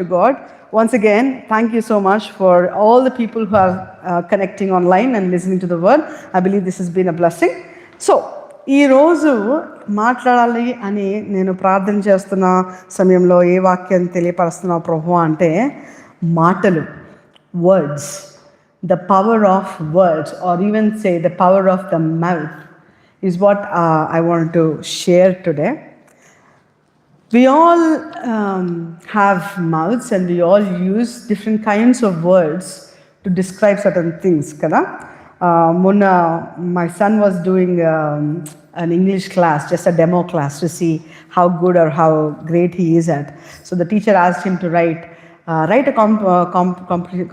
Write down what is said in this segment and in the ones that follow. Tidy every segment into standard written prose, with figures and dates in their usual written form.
to God. Once again, thank you so much for all the people who are connecting online and listening to the word. I believe this has been a blessing. So, ఈ రోజు మాట్లాడాలి అని నేను ప్రార్థన చేస్తున్న సమయంలో ఏ వాక్యం తెలియపరుస్తున్నా ప్రభు అంటే మాటలు, words, the power of words or even say the power of the mouth is what I want to share today. We all have mouths and we all use different kinds of words to describe certain things, kada? Mona, my son was doing an English class, just a demo class to see how good or how great he is at. So the teacher asked him to write a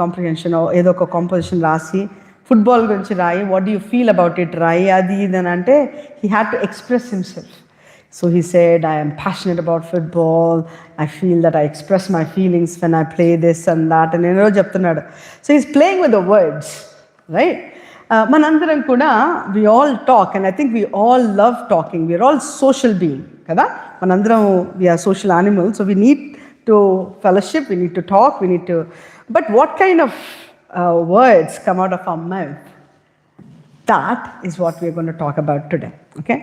comprehension or ఏదో ఒక composition రాసి football గురించి రాయి, what do you feel about it రాయి, అది ఇదని అంటే he had to express himself. So he said, I am passionate about football. I feel that I express my feelings when I play this and that. And you know, so he's playing with the words, right? Manandaram kuda, we all talk, and I think we all love talking. We're all social beings, kada? Manandaram, we are social animals, so we need to fellowship, we need to talk, we need to. But what kind of words come out of our mouth? That is what we're going to talk about today. Okay?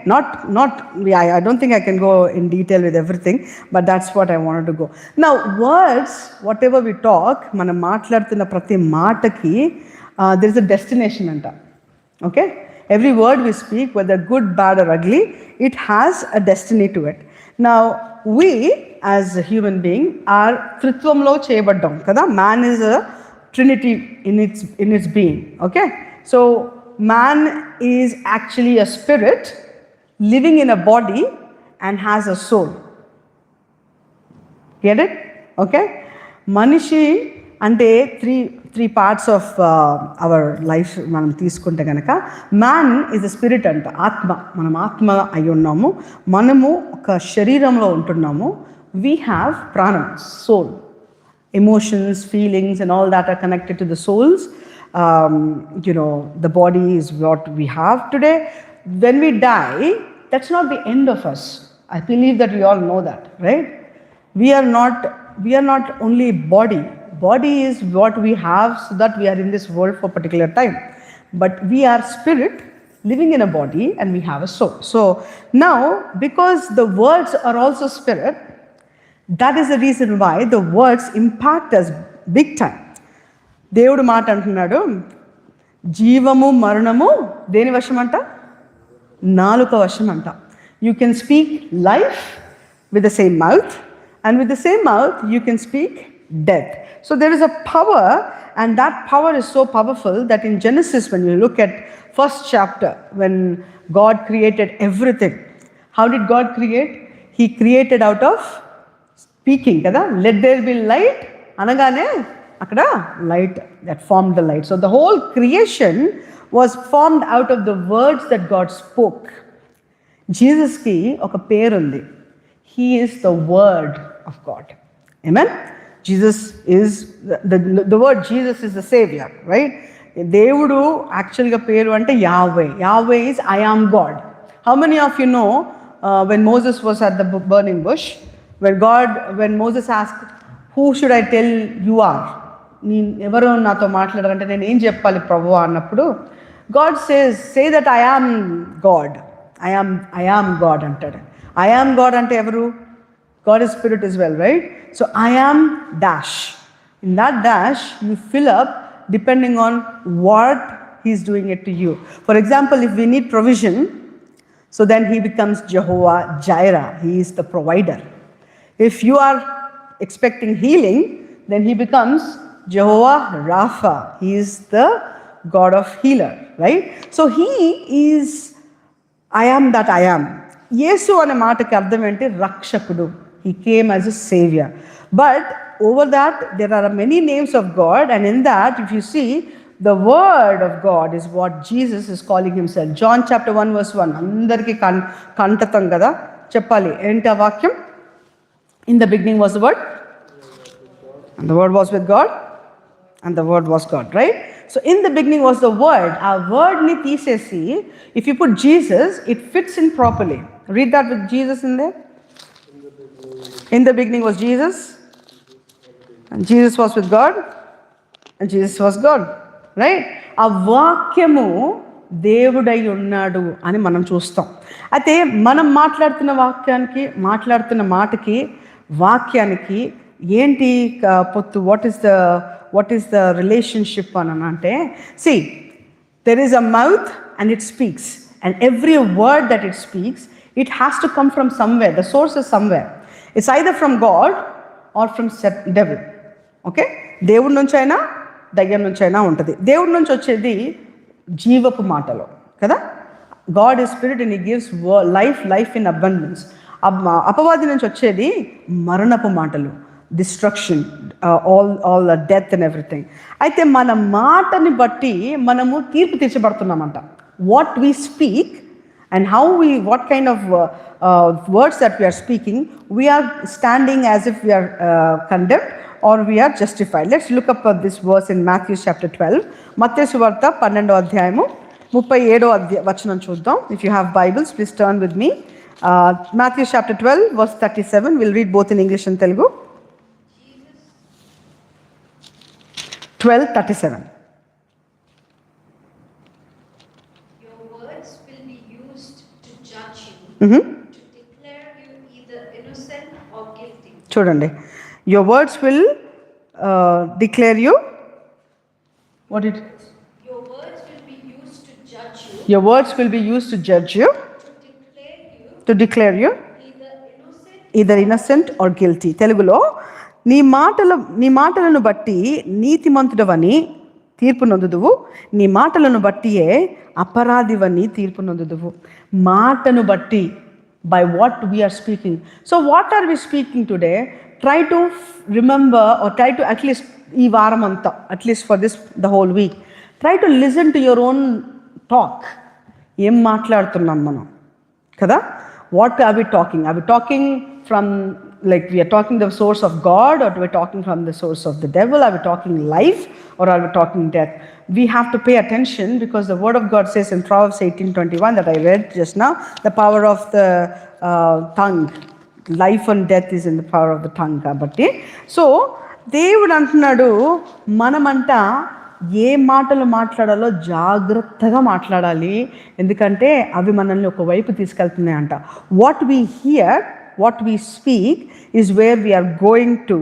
I don't think I can go in detail with everything, but that's what I wanted to go. Now, words, whatever we talk, mana maatladutunna prati maataki, there is a destination anta. Okay? Every word we speak, whether good, bad or ugly, it has a destiny to it. Now, we as a human being are trithvamlo cheyabaddam kada. Man is a trinity in its being. Okay? So man is actually a spirit living in a body and has a soul. Get it? Okay? Manishi ante three parts of our life మనం తీసుకుంటే గనక man is a spirit అంట, ఆత్మ. మనం ఆత్మ అయి ఉన్నాము, మనము ఒక శరీరంలో ఉంటున్నాము. We have pranam, soul, emotions, feelings and all that are connected to the souls. The body is what we have today. When we die, that's not the end of us. I believe that we all know that, right? We are not only body. Body is what we have so that we are in this world for a particular time. But we are spirit living in a body and we have a soul. So now, because the words are also spirit, that is the reason why the words impact us big time. దేవుడు మాట అంటున్నాడు, జీవము మరణము దేని వశం అంట? నాలుక వశం అంట. You can speak life with the same mouth, and with the same mouth you can speak death. So there is a power, and that power is so powerful that in Genesis, when you look at first chapter, when God created everything, how did God create? He created out of speaking, kada? Let there be light అనగానే అక్కడ light, that formed the light. So the whole creation was formed out of the words that God spoke. Jesus ki oka పేరు ఉంది. He is the word of God. Amen. Jesus is the word Jesus is the savior, right? దేవుడు actual గా పేరు అంటే Yahweh. Yahweh is I am God. How many of you know when Moses was at the burning bush, when Moses asked, who should I tell you are? నేను ఎవరో నాతో మాట్లాడారంటే నేను ఏం చెప్పాలి ప్రభువా అన్నప్పుడు God say that I am God. I am God అంటాడు. ఐ యామ్ గాడ్ అంటే ఎవరు? God is spirit is well, right? So I am dash. In that dash you fill up depending on what he's doing it to you. For example, if we need provision, so then he becomes Jehovah Jireh. He is the provider. If you are expecting healing, then he becomes Jehovah Rapha. He is the God of healer, right? So he is I am that I am. Yesu ane maataki ardham enti rakshakudu. He came as a savior. But over that there are many names of God, and in that if you see, the word of God is what Jesus is calling himself. John chapter 1 verse 1. Andarki kantatam kada cheppali. Enta vakyam? In the beginning was the word, and the word was with God, and the word was God, right? So in the beginning was the word. Our word ni teesesi, if you put Jesus, it fits in properly. Read that with Jesus in there. In the beginning was Jesus. And Jesus was with God and Jesus was God, right? ఆ వాక్యము దేవుడై ఉన్నాడు అని మనం చూస్తాం. అయితే మనం మాట్లాడుతున్న మాటకి వాక్యానికి ఏంటి పొత్తు? వాట్ ఈస్ ద రిలేషన్షిప్ అని అంటే, C, there is a mouth and it speaks, and every word that it speaks, it has to come from somewhere. The source is somewhere. It's either from God or from devil. Okay, దేవుడి నుంచి అయినా దగ్గర నుంచి అయినా ఉంటుంది. దేవుడి నుంచి వచ్చేది జీవపు మాటలు కదా. God is spirit and he gives life in abundance. అపవాది నుంచి వచ్చేది మరణపు మాటలు, destruction, all death and everything. అయితే మన మాటని బట్టి మనము తీర్పు తీర్చబడుతున్నామంట. What we speak and what kind of words that we are speaking, we are standing as if we are condemned or we are justified. Let's look up this verse in Matthew chapter 12. మత్తయి సువార్త 12వ అధ్యాయము 37వ వచనం చూద్దాం. If you have Bibles, please turn with me. Matthew chapter 12 verse 37. We'll read both in English and Telugu. 12:37. To declare you either innocent or guilty. చూడండి, your words will declare you. What it? Your words will be used to judge you. Your words will be used to judge you. To declare you either innocent or guilty. తెలుగులో, నీ మాటలను బట్టి నీతిమంతుడవని తీర్పు నొందుదువు, నీ మాటలను బట్టియే అపరాధివని తీర్పు నొందుదువు. మాటను బట్టి, by what we are speaking. So what are we speaking today? Try to remember, or try to at least ఈ వారం అంతా, at least for this the whole week, try to listen to your own talk. ఏం మాట్లాడుతున్నాం మనం కదా? What are we talking? Are we talking from, like, we are talking the source of God, or we are talking from the source of the devil? Are we talking life or are we talking death? We have to pay attention, because the word of God says in Proverbs 18:21 that I read just now, the power of the tongue, life and death is in the power of the tongue. Kabatti, so దేవుడు అంటున్నాడు, మనమంతా ఏ మాటలు మాట్లాడాలో జాగ్రత్తగా మాట్లాడాలి, ఎందుకంటే అవి మనల్ని ఒకవైపు తీసుకెళ్తున్నాయంట. What we hear, what we speak is where we are going to,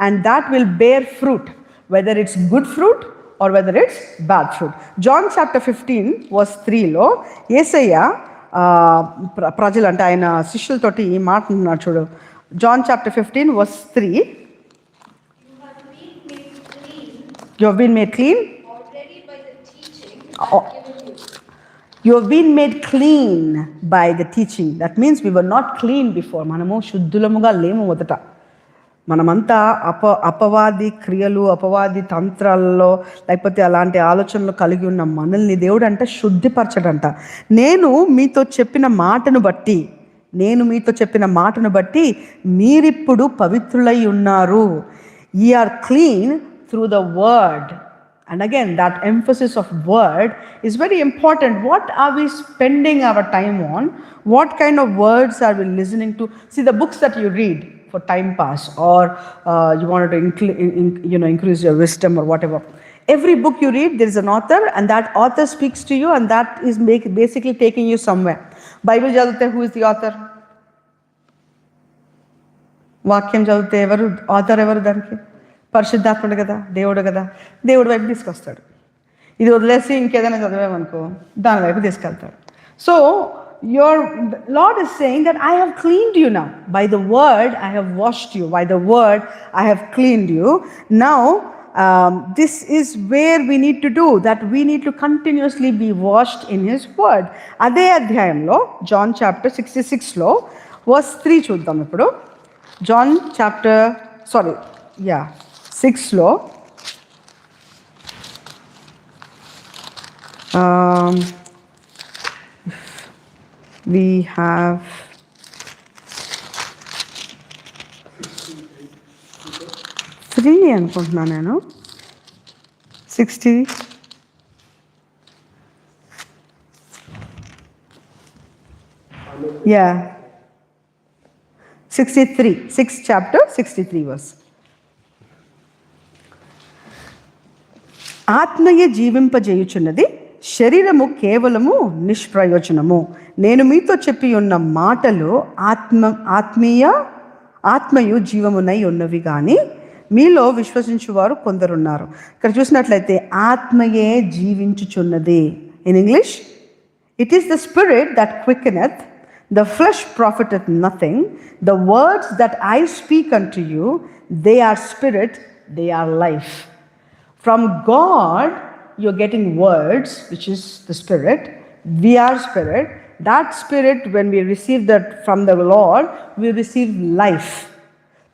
and that will bear fruit, whether it's good fruit or whether it's bad fruit. John chapter 15 verse 3 లో యేసయ్య ప్రజలు అంటే ఆయన శిష్యులతోటి ఈ మాట అన్నాడు చూడు. John chapter 15 verse 3. You have been made clean already by the teaching I have given you. You have been made clean by the teaching. That means we were not clean before. మనము శుద్ధులముగా లేము మొదట. మనమంతా అపవాది క్రియలు, అపవాది తంత్రాలలో, లేకపోతే అలాంటి ఆలోచనలు కలిగి ఉన్న మనల్ని దేవుడు అంటే శుద్ధిపరచడంట. నేను మీతో చెప్పిన మాటను బట్టి మీరిప్పుడు పవిత్రులై ఉన్నారు. Ye are clean through the word. And again, that emphasis of word is very important. What are we spending our time on? What kind of words are we listening to? See, the books that you read for time pass, or you wanted to increase your wisdom or whatever. Every book you read, there is an author, and that author speaks to you, and that is basically taking you somewhere. Bible చదివితే who is the author? వాక్యం చదివితే ఎవరు author? ఎవరు దానికి? పరిశుద్ధాత్ముడు కదా, దేవుడు కదా. దేవుడి వైపు తీసుకొస్తాడు. ఇది వదిలేసి ఇంకేదైనా చదివామనుకో దాని వైపు తీసుకెళ్తాడు. So your Lord is saying that I have cleaned you now. By the word I have washed you. By the word I have cleaned you. Now this is where we need to do that. We need to continuously be washed in his word. అదే అధ్యాయంలో John chapter 66 లో verse 3 చూద్దాం ఇప్పుడు. John chapter 6 లో we have 3 అనుకుంటున్నా నేను. 60 63, 6th chapter 63 verse. ఆత్మయే జీవింపజేయుచున్నది, శరీరము కేవలము నిష్ప్రయోజనము. నేను మీతో చెప్పి ఉన్న మాటలు ఆత్మయు జీవమునై ఉన్నవి కానీ మీలో విశ్వసించువారు కొందరున్నారు. ఇక్కడ చూసినట్లయితే ఆత్మయే జీవించుచున్నది. In English, it is the spirit that quickeneth, the flesh profiteth nothing. The words that I speak unto you, they are spirit, they are life. From God, you're getting words, which is the spirit. We are spirit. That spirit, when we receive that from the Lord, we receive life.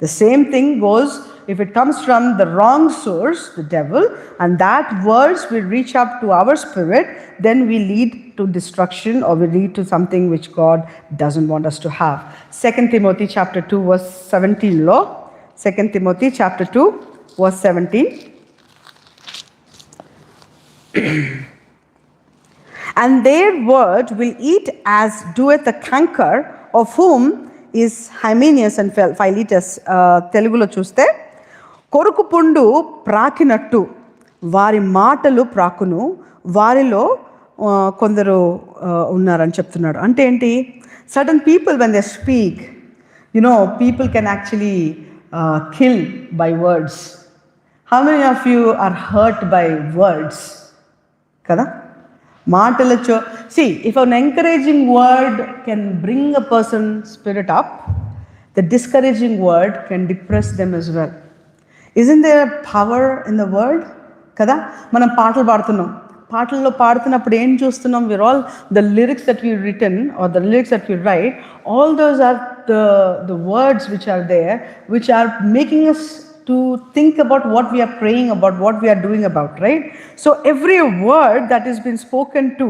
The same thing goes if it comes from the wrong source, the devil, and that words will reach up to our spirit, then we lead to destruction, or we lead to something which God doesn't want us to have. 2 Timothy chapter 2 verse 17 lo, 2 Timothy chapter 2 verse 17. And their word will eat as doeth the canker, of whom is Hymenaeus and Philetus. Telugulo చూస్తే, కొరుకు పుండు ప్రాకినట్టు వారి మాటలు ప్రాకును, వారిలో కొందరు ఉన్నారని చెప్తున్నాడు. అంటే ఏంటి? Certain people when they speak, people can actually kill by words. How many of you are hurt by words? కదా, మాటల if an encouraging word can bring a person's spirit up, the discouraging word can depress them as well. Isn't there a power in the word? కదా, మనం పాటలు పాటల్లో పాడుతున్నప్పుడు ఏం చూస్తున్నాం? we're all, the lyrics that we've written or the lyrics that we write, all those are the words which are there, which are making us to think about what we are praying about, what we are doing about, right? So every word that has been spoken to,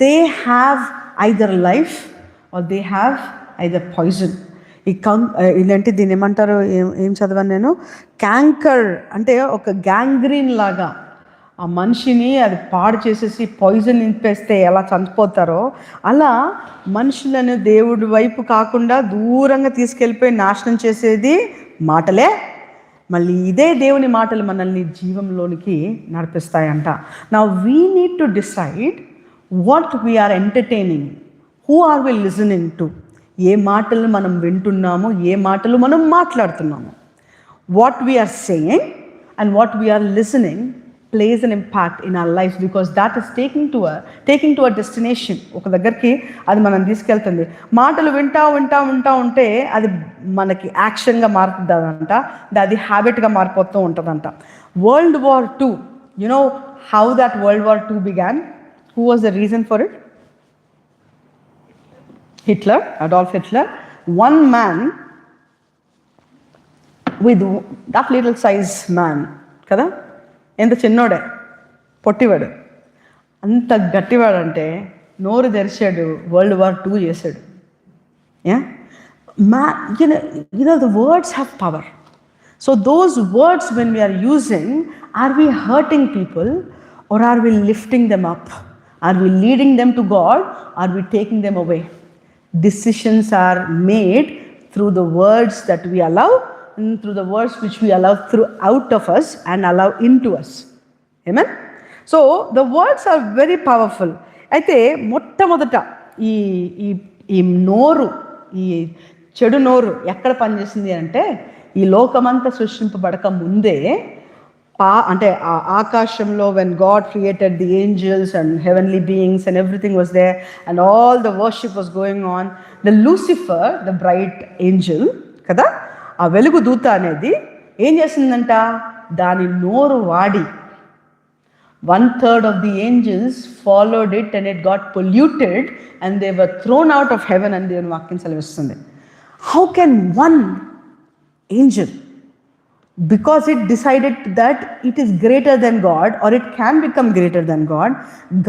they have either life or they have either poison. ఇలాంటి దీన్ని ఏమంటారు, ఏం చదివాను నేను, canker అంటే ఒక gangrene లాగా ఆ మనిషిని అది పాడు చేసేసి పాయిజన్ నింపేస్తే ఎలా చనిపోతారో, అలా మనుషులను దేవుడి వైపు కాకుండా దూరంగా తీసుకెళ్ళిపోయి నాశనం చేసేది మాటలే. మళ్ళీ ఇదే దేవుని మాటలు మనల్ని జీవంలోనికి నడిపిస్తాయంట. Now we need to decide what we are entertaining, who are we listening to. ఏ మాటలు మనం వింటున్నామో, ఏ మాటలు మనం మాట్లాడుతున్నాము. What we are saying and what we are listening plays an impact in our lives, because that is taking to a destination. ఒక దగ్గరికి అది మనం తీసుకెళ్తుంది. మాటలు వింటా ఉంటే అది మనకి యాక్షన్గా మారుతుందంట, అది హ్యాబిట్గా మారిపోతూ ఉంటుందంట. World War II, you know how that World War II began? Who was the reason for it? Hitler, Adolf Hitler. One man with that little size man, కదా, ఎంత చిన్నోడే, పొట్టివాడు, అంత గట్టివాడంటే నోరు తెరిచాడు, World War II చేశాడు. The words have power. So those words, when we are using, are we hurting people or are we lifting them up? Are we leading them to God? Are we taking them away? Decisions are made through the words that we allow, and through the words which we allow through out of us and allow into us. Amen? So the words are very powerful. అయితే మొట్టమొదట ఈ నోరు, ఈ చెడు నోరు ఎక్కడ పనిచేసింది అంటే, ఈ లోకమంతా సృష్టింపబడక ముందే అంటే ఆకాశంలో, when God created the angels and heavenly beings and everything was there and all the worship was going on, the Lucifer, the bright angel కదా, ఆ వెలుగు దూత అనేది ఏం చేసిందంట, దాని నోరు వాడి 1/3 of the angels followed it and it got polluted and they were thrown out of heaven అని దేవుని వాక్యం సెలవిస్తుంది. How can one angel, because it decided that it is greater than God or it can become greater than God,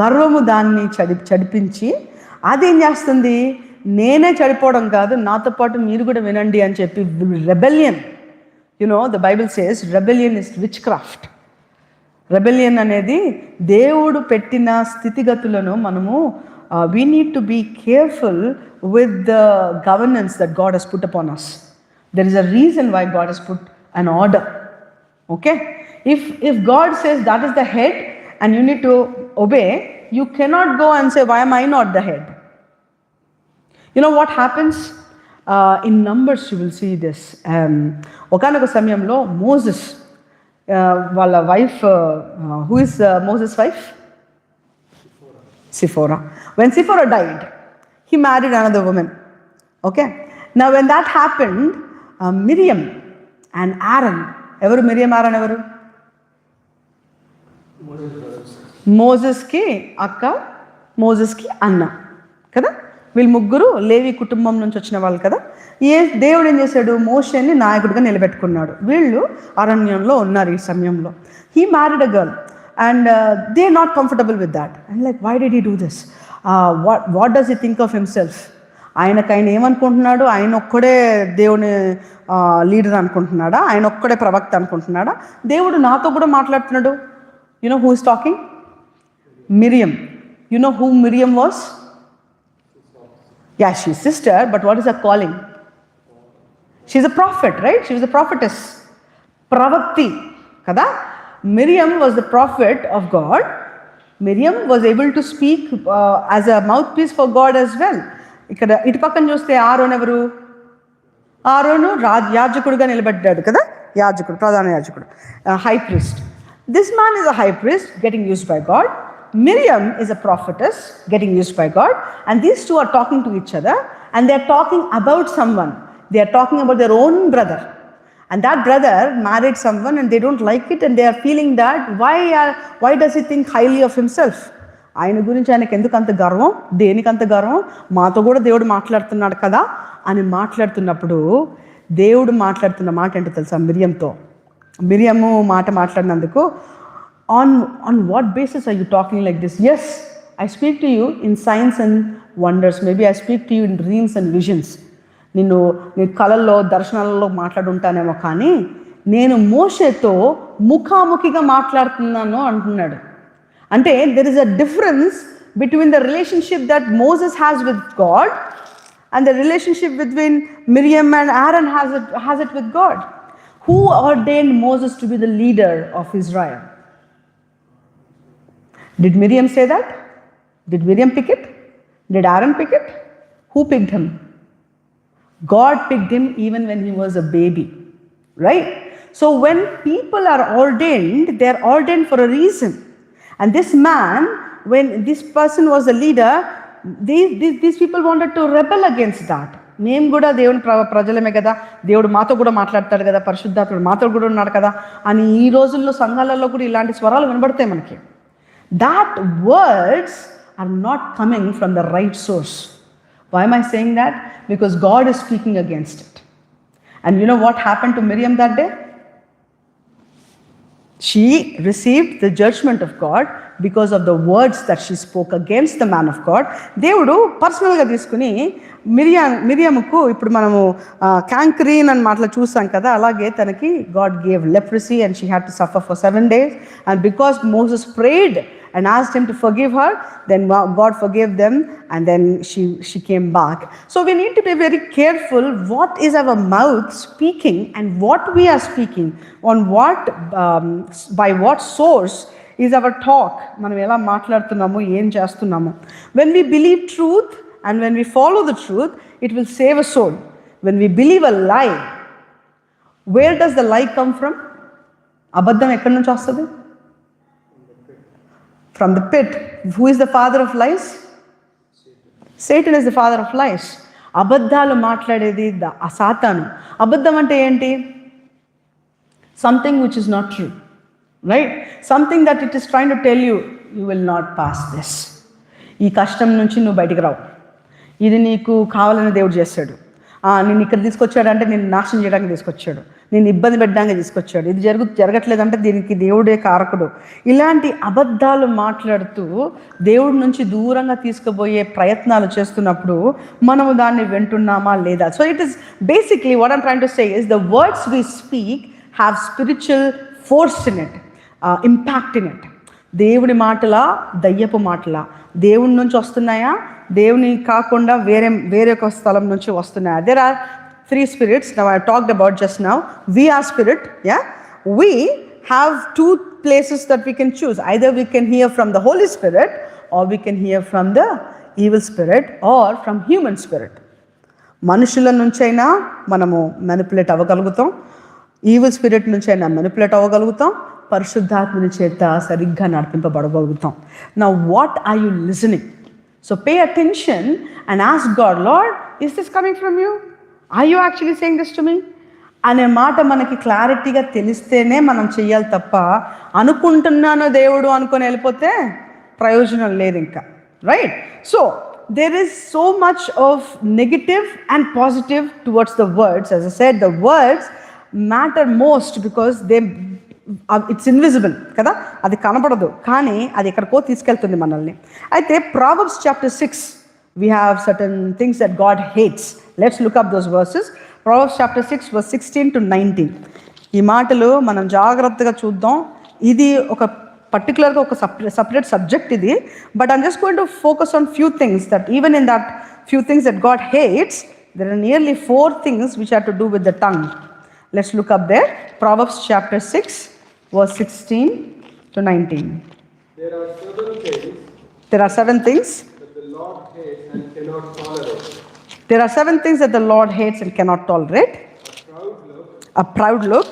గర్వము దాన్ని చడిపించి అదేం చేస్తుంది, నేనే చడిపోవడం కాదు, నాతో పాటు మీరు కూడా వినండి అని చెప్పి rebellion. the Bible says rebellion is witchcraft. Rebellion అనేది దేవుడు పెట్టిన స్థితిగతులను మనము we need to be careful with the governance that God has put upon us. There is a reason why God has put an order. Okay? If God says that is the head and you need to obey, you cannot go and say, why am I not the head? You know what happens? In Numbers you will see this. ఒకనొక సమయంలో Moses వాళ్ళ wife, who is Moses' wife? Sipporah. When Sipporah died, he married another woman. Okay? Now when that happened, Miriam and Aaron, ఎవరు Miriam, Aaron ఎవరు? మోసెస్కి అక్క, మోసెస్కి అన్న కదా. వీళ్ళు ముగ్గురు లేవి కుటుంబం నుంచి వచ్చిన వాళ్ళు కదా. దేవుడు ఏం చేశాడు? మోషేని నాయకుడిగా నిలబెట్టుకున్నాడు. వీళ్ళు అరణ్యంలో ఉన్నారు ఈ సమయంలో. He married a girl and they are not comfortable with that. And like, why did he do this? What does he think of himself? ఆయన ఏమనుకుంటున్నాడు? ఆయన ఒక్కడే దేవుని లీడర్ అనుకుంటున్నాడా? ఆయన ఒక్కడే ప్రవక్త అనుకుంటున్నాడా? దేవుడు నాతో కూడా మాట్లాడుతున్నాడు. You know who is talking? Miriam. You know who Miriam was? Yeah, she's sister, but what is her calling? She's a prophet, right? She was a prophetess. Pravakti, kada? Miriam was the prophet of God. Miriam was able to speak as a mouthpiece for God as well. ఇక్కడ ఇటు పక్కన చూస్తే Aaron ఎవరు? ఆరోను యాజకుడుగా నిలబడ్డాడు కదా. యాజకుడు, ప్రధాన యాజకుడు, high priest. This man is a high priest getting used by God. Miriam is a prophetess getting used by God. And these two are talking to each other and they are talking about someone. They are talking about their own brother. And that brother married someone and they don't like it and they are feeling that why does he think highly of himself? ఆయన గురించి ఆయనకు ఎందుకు అంత గర్వం? దేనికి అంత గర్వం? మాతో కూడా దేవుడు మాట్లాడుతున్నాడు కదా అని మాట్లాడుతున్నప్పుడు, దేవుడు మాట్లాడుతున్న మాట ఏంటో తెలుసా? మిరియంతో. మిరియము మాట్లాడినందుకు, on what basis are you talking like this? Yes, I speak to you in signs and wonders. Maybe I speak to you in dreams and visions. నీ కళల్లో, దర్శనాలలో మాట్లాడుంటానేమో, కానీ నేను మోషేతో ముఖాముఖిగా మాట్లాడుతున్నాను అంటున్నాడు. అంటే there is a difference between the relationship that Moses has with God and the relationship between Miriam and Aaron has it with God. Who ordained Moses to be the leader of Israel? Did Miriam say that? Did Miriam pick it? Did Aaron pick it? Who picked him? God picked him even when he was a baby, right? So when people are ordained, they are ordained for a reason. And this man, when this person was a leader, these people wanted to rebel against that. మేము కూడా దేవుని ప్రజలమే కదా, దేవుడు మాతో కూడా మాట్లాడతాడు కదా, పరిశుద్ధాత్ముడు మాతో కూడా ఉన్నాడు కదా అని ఈ రోజుల్లో సంఘాలలో కూడా ఇలాంటి స్వరాలు వినబడతాయి మనకి. That words are not coming from the right source. Why am I saying that? Because God is speaking against it. And you know what happened to Miriam that day? She received the judgment of God because of the words that she spoke against the man of God. దేవుడు పర్సనల్గా తీసుకుని మిరియాముకు, ఇప్పుడు మనము క్యాంక్రీన్ అని మాటలు చూసాం కదా, అలాగే తనకి God gave leprosy and she had to suffer for 7 days. And because Moses prayed and asked him to forgive her, then God forgave them and then she came back. So we need to be very careful what is our mouth speaking and what we are speaking, on what by what source is our talk. మనం ఎలా మాట్లాడుతున్నాము, ఏం చేస్తున్నాము. When we believe truth and when we follow the truth, it will save a soul. When we believe a lie, where does the lie come from? అబద్ధం ఎక్కడి నుంచి వస్తుంది? From the pit. Who is the father of lies? Satan is the father of lies. అబద్ధాలు మాట్లాడేది సాతాను. అబద్ధం అంటే ఏంటి? Something which is not true, right? Something that it is trying to tell you, you will not pass this. ఈ కష్టం నుంచి నువ్వు బయటికి రావు, ఇది నీకు కావాలని దేవుడు చేస్తాడు, నేను ఇక్కడ తీసుకొచ్చాడంటే నేను నాశనం చేయడానికి తీసుకొచ్చాడు, నేను ఇబ్బంది పెట్టడానికి తీసుకొచ్చాడు, ఇది జరగట్లేదంటే దీనికి దేవుడే కారకుడు. ఇలాంటి అబద్ధాలు మాట్లాడుతూ దేవుడి నుంచి దూరంగా తీసుకుపోయే ప్రయత్నాలు చేస్తున్నప్పుడు మనము దాన్ని వింటున్నామా లేదా? So it is basically what I'm trying to say is the words we speak have spiritual force in it, impact in it. దేవుడి మాటలా, దయ్యపు మాటలా, దేవుడి నుంచి వస్తున్నాయా, దేవుని కాకుండా వేరే ఒక స్థలం నుంచి వస్తున్నాయా? There are 3 spirits. Now I talked about just now. We are spirit, yeah. We have two places that we can choose. Either we can hear from the Holy Spirit, or we can hear from the evil spirit, or from human spirit. మనుషుల నుంచైనా మనము manipulate అవ్వగలుగుతాం, evil spirit నుంచైనా manipulate అవ్వగలుగుతాం, పరిశుద్ధాత్మని చేత సరిగ్గా నడిపింపబడగలుగుతాం. Now what are you listening? So pay attention and ask God, Lord, is this coming from you? Are you actually saying this to me? అనే మాట మనకి క్లారిటీగా తెలిస్తేనే మనం చెయ్యాలి తప్ప అనుకుంటున్నాను దేవుడు అనుకొని వెళ్ళిపోతే ప్రయోజనం లేదు ఇంకా, right? So there is so much of negative and positive towards the words. As I said, the words matter most because it's invisible కదా, అది కనపడదు, కానీ అది ఎక్కడికో తీసుకెళ్తుంది మనల్ని. అయితే Proverbs chapter 6, we have certain things that God hates. Let's look up those verses. Proverbs chapter 6 verse 16 to 19. ఈ మాటలు మనం జాగ్రత్తగా చూద్దాం. ఇది ఒక పర్టికులర్గా ఒక సపరేట్ సబ్జెక్ట్ ఇది, but I'm just going to focus on few things that even in that few things that God hates, there are nearly 4 things which have to do with the tongue. Let's look up there. Proverbs chapter 6 verse 16 to 19. There are 7 things There are 7 things that the Lord hates and cannot tolerate. There are 7 things that the Lord hates and cannot tolerate. A proud look,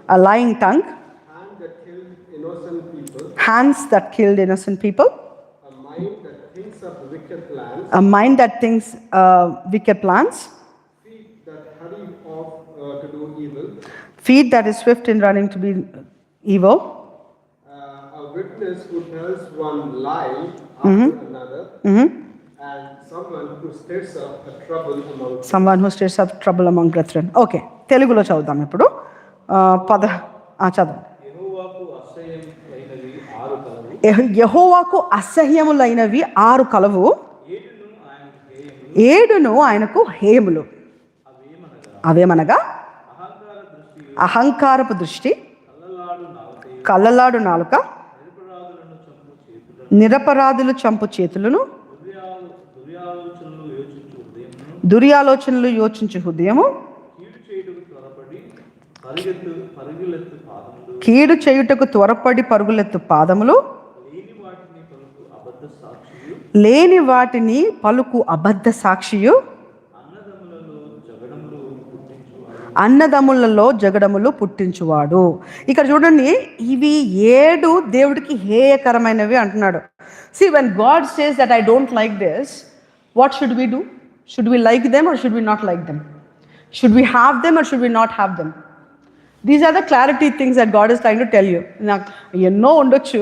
A lying tongue, hands that kill innocent people, hands that killed innocent people, a mind that thinks of wicked plans, a mind that thinks wicked plans, feet that hurry off to do evil, feet that is swift in running to be evil, a witness who tells one lie after another, and someone who stirs up a trouble among someone who stirs up trouble among brethren. Okay, తెలుగులో చదువుదాం ఇప్పుడు. చదువు. యెహోవాకు అసహ్యములైనవి 6 కలవు, 7 ఆయనకు హేయములు. అవేమనగా అహంకారపు దృష్టి, కళ్ళలాడు నాలుక, నిరపరాధులు చంపు చేతులను, దుర్యాలోచనలు యోచించు హృదయము, కీడు చేయుటకు త్వరపడి పరుగులెత్తు పాదములు, లేని వాటిని పలుకు అబద్ధ సాక్షియు, అన్నదమ్ములలో జగడములు పుట్టించువాడు. ఇక్కడ చూడండి, ఇవి 7 దేవుడికి హేయకరమైనవి అంటున్నాడు. See, when God says that I don't like this, what should we do? Should we like them or should we not like them? Should we have them or should we not have them? These are the clarity things that God is trying to tell you. నాకు ఎన్నో ఉండొచ్చు,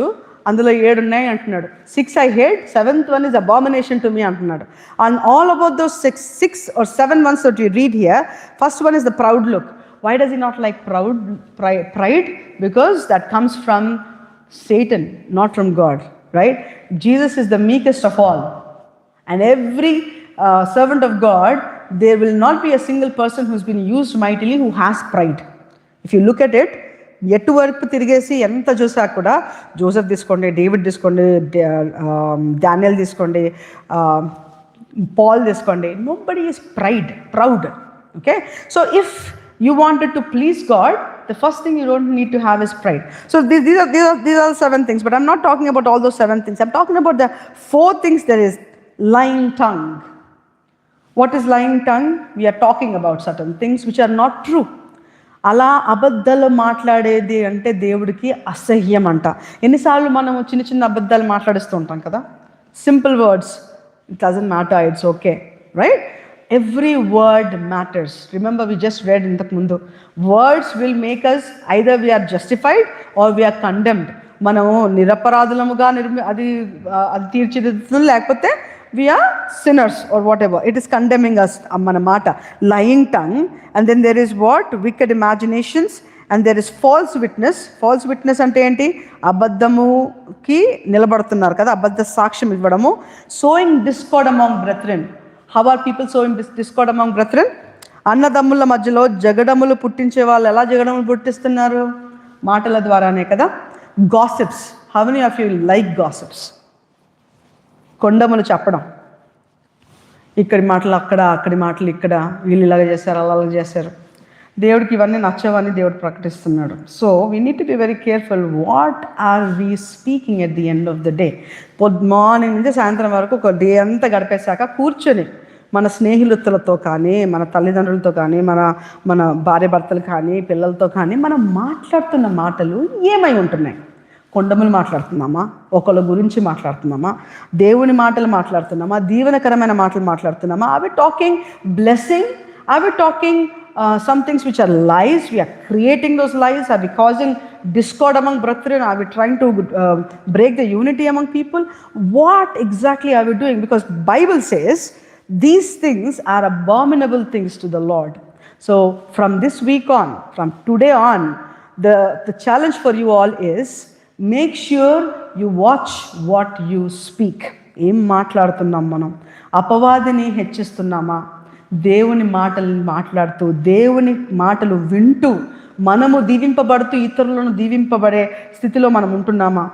అందులో 7 ఉన్నాయి అంటున్నాడు. 6 I hate, 7th one is abomination to me అంటున్నాడు. And all about those 6 or 7 ones that you read here, first one is the proud look. Why does he not like pride? Because that comes from Satan, not from God, right? Jesus is the meekest of all. And every servant of God, there will not be a single person who's been used mightily who has pride. If you look at it, ఎటువైపు తిరిగేసి ఎంత చూసా కూడా, Joseph తీసుకోండి, David తీసుకోండి, Daniel తీసుకోండి, Paul తీసుకోండి, nobody is proud. Okay, so if you wanted to please God, the first thing you don't need to have is pride. So these are 7 things, but I'm not talking about all those 7 things. I'm talking about the 4 things. There is lying tongue. What is lying tongue? We are talking about certain things which are not true. అలా అబద్ధాలు మాట్లాడేది అంటే దేవుడికి అసహ్యం అంట. ఎన్నిసార్లు మనం చిన్న చిన్న అబద్ధాలు మాట్లాడిస్తూ ఉంటాం కదా, simple words, it doesn't matter, it's okay, right? Every word matters. Remember, we just read ఇంతకు ముందు, words will make us either we're justified or we're condemned. మనము నిరపరాధులముగా అది తీర్చిదిద్దుతుంది, లేకపోతే we are sinners or whatever. It is condemning us, manamata. Lying tongue, and then there is what? Wicked imaginations, and there is false witness. False witness ante enti? Abaddamuki nilabadutunnaru kada, abadda saksham ivvadamu. Sowing discord among brethren. How are people sowing discord among brethren? అన్నదమ్ముల మధ్యలో జగడములు పుట్టించే వాళ్ళు ఎలా జగడములు పుట్టిస్తున్నారు? మాటల ద్వారానే కదా. Gossips. How many of you like gossips? కొండములు చెప్పడం, ఇక్కడి మాటలు అక్కడ, అక్కడి మాటలు ఇక్కడ, వీళ్ళు ఇలాగ చేశారు, అలా చేశారు. దేవుడికి ఇవన్నీ నచ్చవని దేవుడు ప్రకటిస్తున్నాడు. So we need to be very careful what are we speaking at the end of the day. Morning నుంచి సాయంత్రం వరకు ఒక డే అంతా గడిపేశాక కూర్చొని మన స్నేహితులతో కానీ, మన తల్లిదండ్రులతో కానీ, మన భార్య భర్తలు కానీ, పిల్లలతో కానీ మనం మాట్లాడుతున్న మాటలు ఏమై ఉంటున్నాయి? కొండములు మాట్లాడుతున్నామా? ఒకళ్ళ గురించి మాట్లాడుతున్నామా? దేవుని మాటలు మాట్లాడుతున్నామా? దీవెనకరమైన మాటలు మాట్లాడుతున్నామా? Are we talking blessing? Are we talking some things which are lies? We are creating those lies. Are we causing discord among brethren? Are we trying to break the unity among people? What exactly are we doing? Because Bible says these things are abominable things to the Lord. So from this week on, from today on, the challenge for you all is make sure you watch what you speak. ఏం మాట్లాడుతున్నాం మనం? అపవాదిని హెచ్చిస్తున్నామా? దేవుని మాటలు మాట్లాడుతూ, దేవుని మాటలు వింటూ మనము దీవింపబడుతూ ఇతరులను దీవింపబడే స్థితిలో మనం ఉంటున్నామా?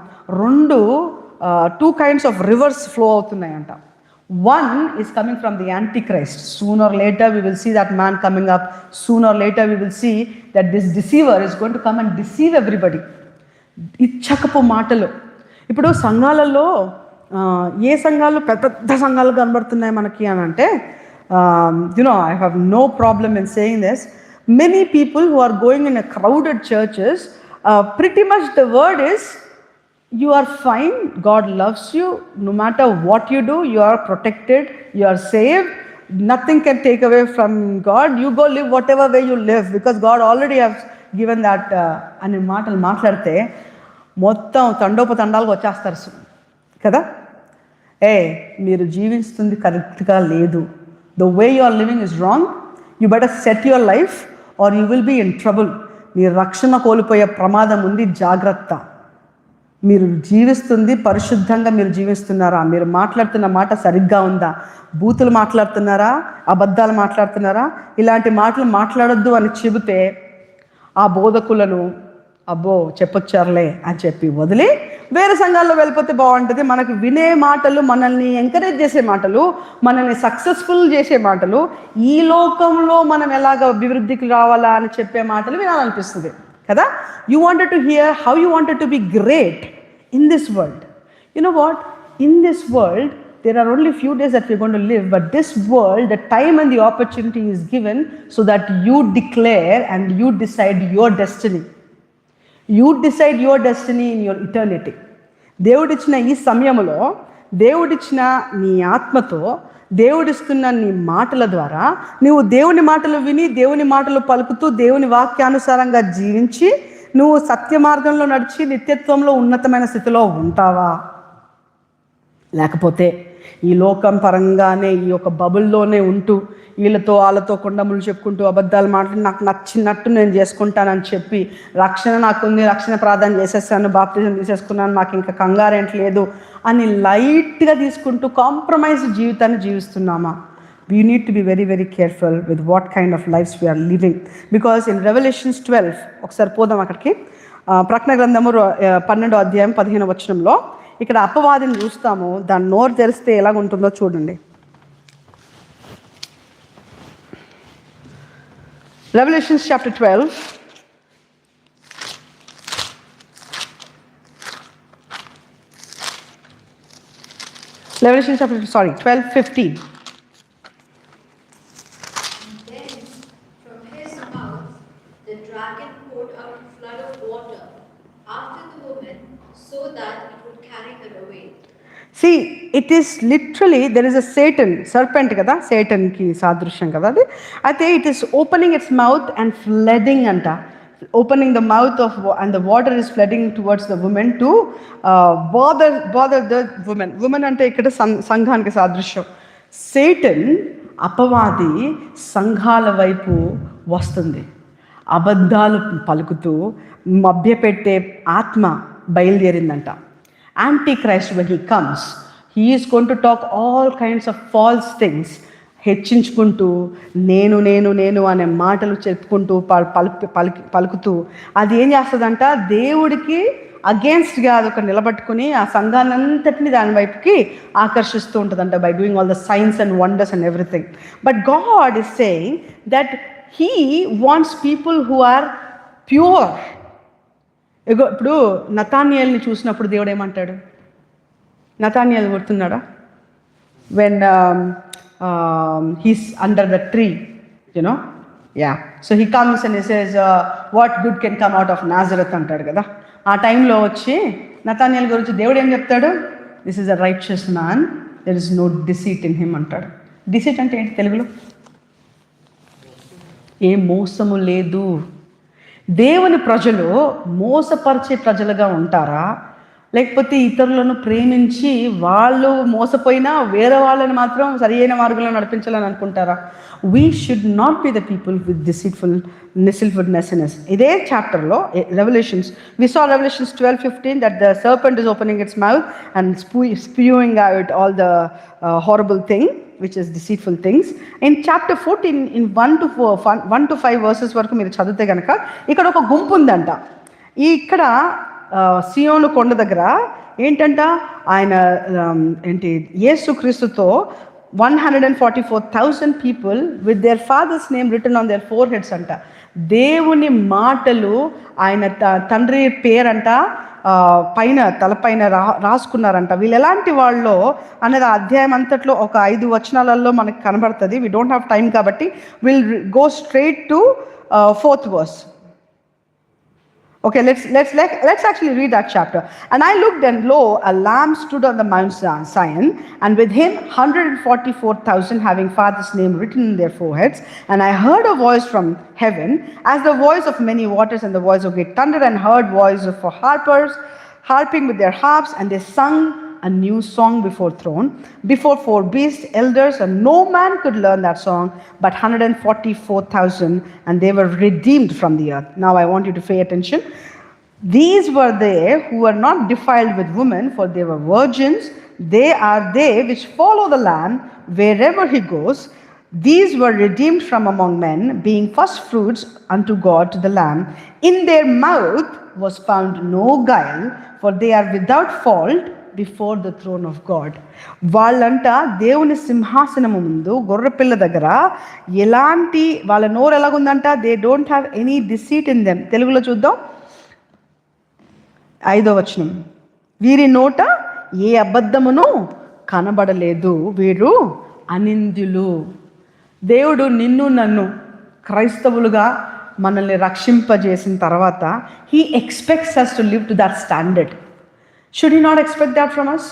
Two kinds of rivers flow అవుతున్నాయంట. One is coming from the Antichrist. Sooner or later we will see that man coming up. Sooner or later we will see that this deceiver is going to come and deceive everybody. ఇచ్చకపు మాటలు. ఇప్పుడు సంఘాలలో ఏ సంఘాలు పెద్ద సంఘాలు కనబడుతున్నాయి మనకి అని అంటే, I have no problem in saying this. Many people who are going in a crowded churches, pretty much the word is, you are fine, God loves you, no matter what you do, you are protected, you are saved, nothing can take away from God, you go live whatever way you live, because God already has given that అనే మాటలు మాట్లాడితే మొత్తం తండోపతండాలకు వచ్చేస్తారు కదా. మీరు జీవిస్తుంది కరెక్ట్గా లేదు. The way you are living is wrong. You better set your life or you will be in trouble. మీరు రక్షణ కోల్పోయే ప్రమాదం ఉంది, జాగ్రత్త. మీరు జీవిస్తుంది పరిశుద్ధంగా మీరు జీవిస్తున్నారా? మీరు మాట్లాడుతున్న మాట సరిగ్గా ఉందా? బూతులు మాట్లాడుతున్నారా? అబద్ధాలు మాట్లాడుతున్నారా? ఇలాంటి మాటలు మాట్లాడొద్దు అని చెబితే ఆ బోధకులను అబ్బో చెప్పొచ్చారులే అని చెప్పి వదిలి వేరే సంఘాల్లో వెళ్ళిపోతే బాగుంటుంది. మనకు వినే మాటలు, మనల్ని ఎంకరేజ్ చేసే మాటలు, మనల్ని సక్సెస్ఫుల్ చేసే మాటలు, ఈ లోకంలో మనం ఎలాగ అభివృద్ధికి రావాలా అని చెప్పే మాటలు వినాలనిపిస్తుంది కదా. You wanted to hear how you wanted to be great in this world. You know what? In this world there are only few days that we're going to live, but this world, the time and the opportunity is given so that you declare and you decide your destiny. You decide your destiny in your eternity. దేవుడిచ్చిన ఈ సమయంలో, దేవుడిచ్చిన నీ ఆత్మతో, దేవుడిస్తున్న నీ మాటల ద్వారా నువ్వు దేవుని మాటలు విని, దేవుని మాటలు పలుకుతూ, దేవుని వాక్యానుసారంగా జీవించి, నువ్వు సత్య మార్గంలో నడిచి నిత్యత్వంలో ఉన్నతమైన స్థితిలో ఉంటావా? లేకపోతే ఈ లోకం పరంగానే ఈ యొక్క బబుల్లోనే ఉంటూ వీళ్ళతో వాళ్ళతో కొండములు చెప్పుకుంటూ అబద్ధాలు మాట్లాడి నాకు నచ్చినట్టు నేను చేసుకుంటానని చెప్పి, రక్షణ నాకుంది, రక్షణ ప్రార్థన చేసేసాను, బాప్తిజం తీసేసుకున్నాను, నాకు ఇంకా కంగారేంట్లేదు అని లైట్గా తీసుకుంటూ కాంప్రమైజ్ జీవితాన్ని జీవిస్తున్నామా? We need to be very, very careful with what kind of lives we are living. Because in Revelations 12, ఒకసారి పోదాం అక్కడికి. ప్రకటన గ్రంథము 12వ అధ్యాయం 15వ వచనంలో ఇక్కడ అపవాదిని చూస్తాము. దాని నోరు తెరిస్తే ఎలాగ ఉంటుందో చూడండి. Revelations chapter 12. Revelation chapter 12:15. Then from his mouth the dragon poured out a flood of water after the woman, so that it would carry her away. See, it is literally, there is a Satan, serpent kada, Satan ki sadrishyam kada adi. Aithe it is opening its mouth and flooding anta. Opening the mouth of, and the water is flooding towards the woman to bother the woman. Woman ante ikkada sanghaniki sadrishyam. Satan, apavadi, సంఘాల వైపు వస్తుంది. అబద్ధాలు పలుకుతూ మభ్యపెట్టే ఆత్మ బయలుదేరిందంట. Antichrist, when he comes, he is going to talk all kinds of false things. హెచ్చించుకుంటూ నేను నేను నేను అనే మాటలు చెప్పుకుంటూ పలుకుతూ అది ఏం చేస్తుందంట, దేవుడికి అగేన్స్ట్గా అదొక నిలబట్టుకుని ఆ సంఘాన్ని అంతటిని దాని వైపుకి ఆకర్షిస్తూ ఉంటుందంట, by doing all the science and wonders and everything. But God is saying that he wants people who are pure. ఇప్పుడు నతానియేల్ని చూసినప్పుడు దేవుడు ఏమంటాడు? నతానియేల్ గుర్తున్నాడా? When he's under the tree, you know, yeah, so he comes and he says, what good can come out of Nazareth అంటాడు కదా. ఆ టైంలో వచ్చి నతానియేల్ గురించి దేవుడు ఏం చెప్తాడు? This is a righteous man, there is no deceit in him అంటాడు. డిసీట్ అంటే ఏంటి తెలుగులో? ఏ మోసము లేదు. దేవుని ప్రజలు మోసపరిచే ప్రజలుగా ఉంటారా, లేకపోతే ఇతరులను ప్రేమించి వాళ్ళు మోసపోయినా వేరే వాళ్ళని మాత్రం సరి అయిన మార్గంలో నడిపించాలని అనుకుంటారా? We should not be the people with deceitfulness. ఇదే చాప్టర్లో Revelations, we saw Revelations 12:15 that the serpent is opening its mouth and spewing out all the horrible thing which is deceitful things. In chapter 14 in 1 to 5 verses వరకు మీరు చదివితే కనుక ఇక్కడ ఒక గుంపు ఉందంట. ఇక్కడ సియోను కొండ దగ్గర ఏంటంట, ఆయన యేసుక్రీస్తుతో 144,000 people with their father's name written on their foreheads అంట. దేవుని మాటలు ఆయన తండ్రి పేరంట పైన తలపైన రాసుకున్నారంట. వీళ్ళు ఎలాంటి వాళ్ళు అనేది ఆ అధ్యాయం అంతట్లో ఒక 5 వచనాలలో మనకు కనబడుతుంది. వీ డోంట్ హ్యావ్ టైం కాబట్టి will go straight to 4th verse. Okay, let's actually read that chapter. And I looked, and lo, a lamb stood on the Mount Zion, and with him 144,000 having Father's name written in their foreheads. And I heard a voice from heaven, as the voice of many waters and the voice of great thunder, and heard voice of harpers harping with their harps, and they sung a new song before throne, before 4 beasts, elders, and no man could learn that song but 144,000, and they were redeemed from the earth. Now I want you to pay attention. These were they who were not defiled with women, for they were virgins. They are they which follow the Lamb wherever he goes. These were redeemed from among men, being first fruits unto God to the Lamb. In their mouth was found no guile, for they are without fault before the throne of God. వాళ్ళంట దేవుని సింహాసనము ముందు గొర్రెపిల్ల దగ్గర ఎలాంటి వాళ్ళ నోరు ఎలాగుందంట, they don't have any deceit in them. తెలుగులో చూద్దాం, 5వ వచనం. వీరి నోట ఏ అబద్ధమును కనబడలేదు, వీరు అనింద్యులు. దేవుడు నిన్ను నన్ను క్రైస్తవులుగా మనల్ని రక్షింపజేసిన తర్వాత he expects us to live to that standard. Should he not expect that from us?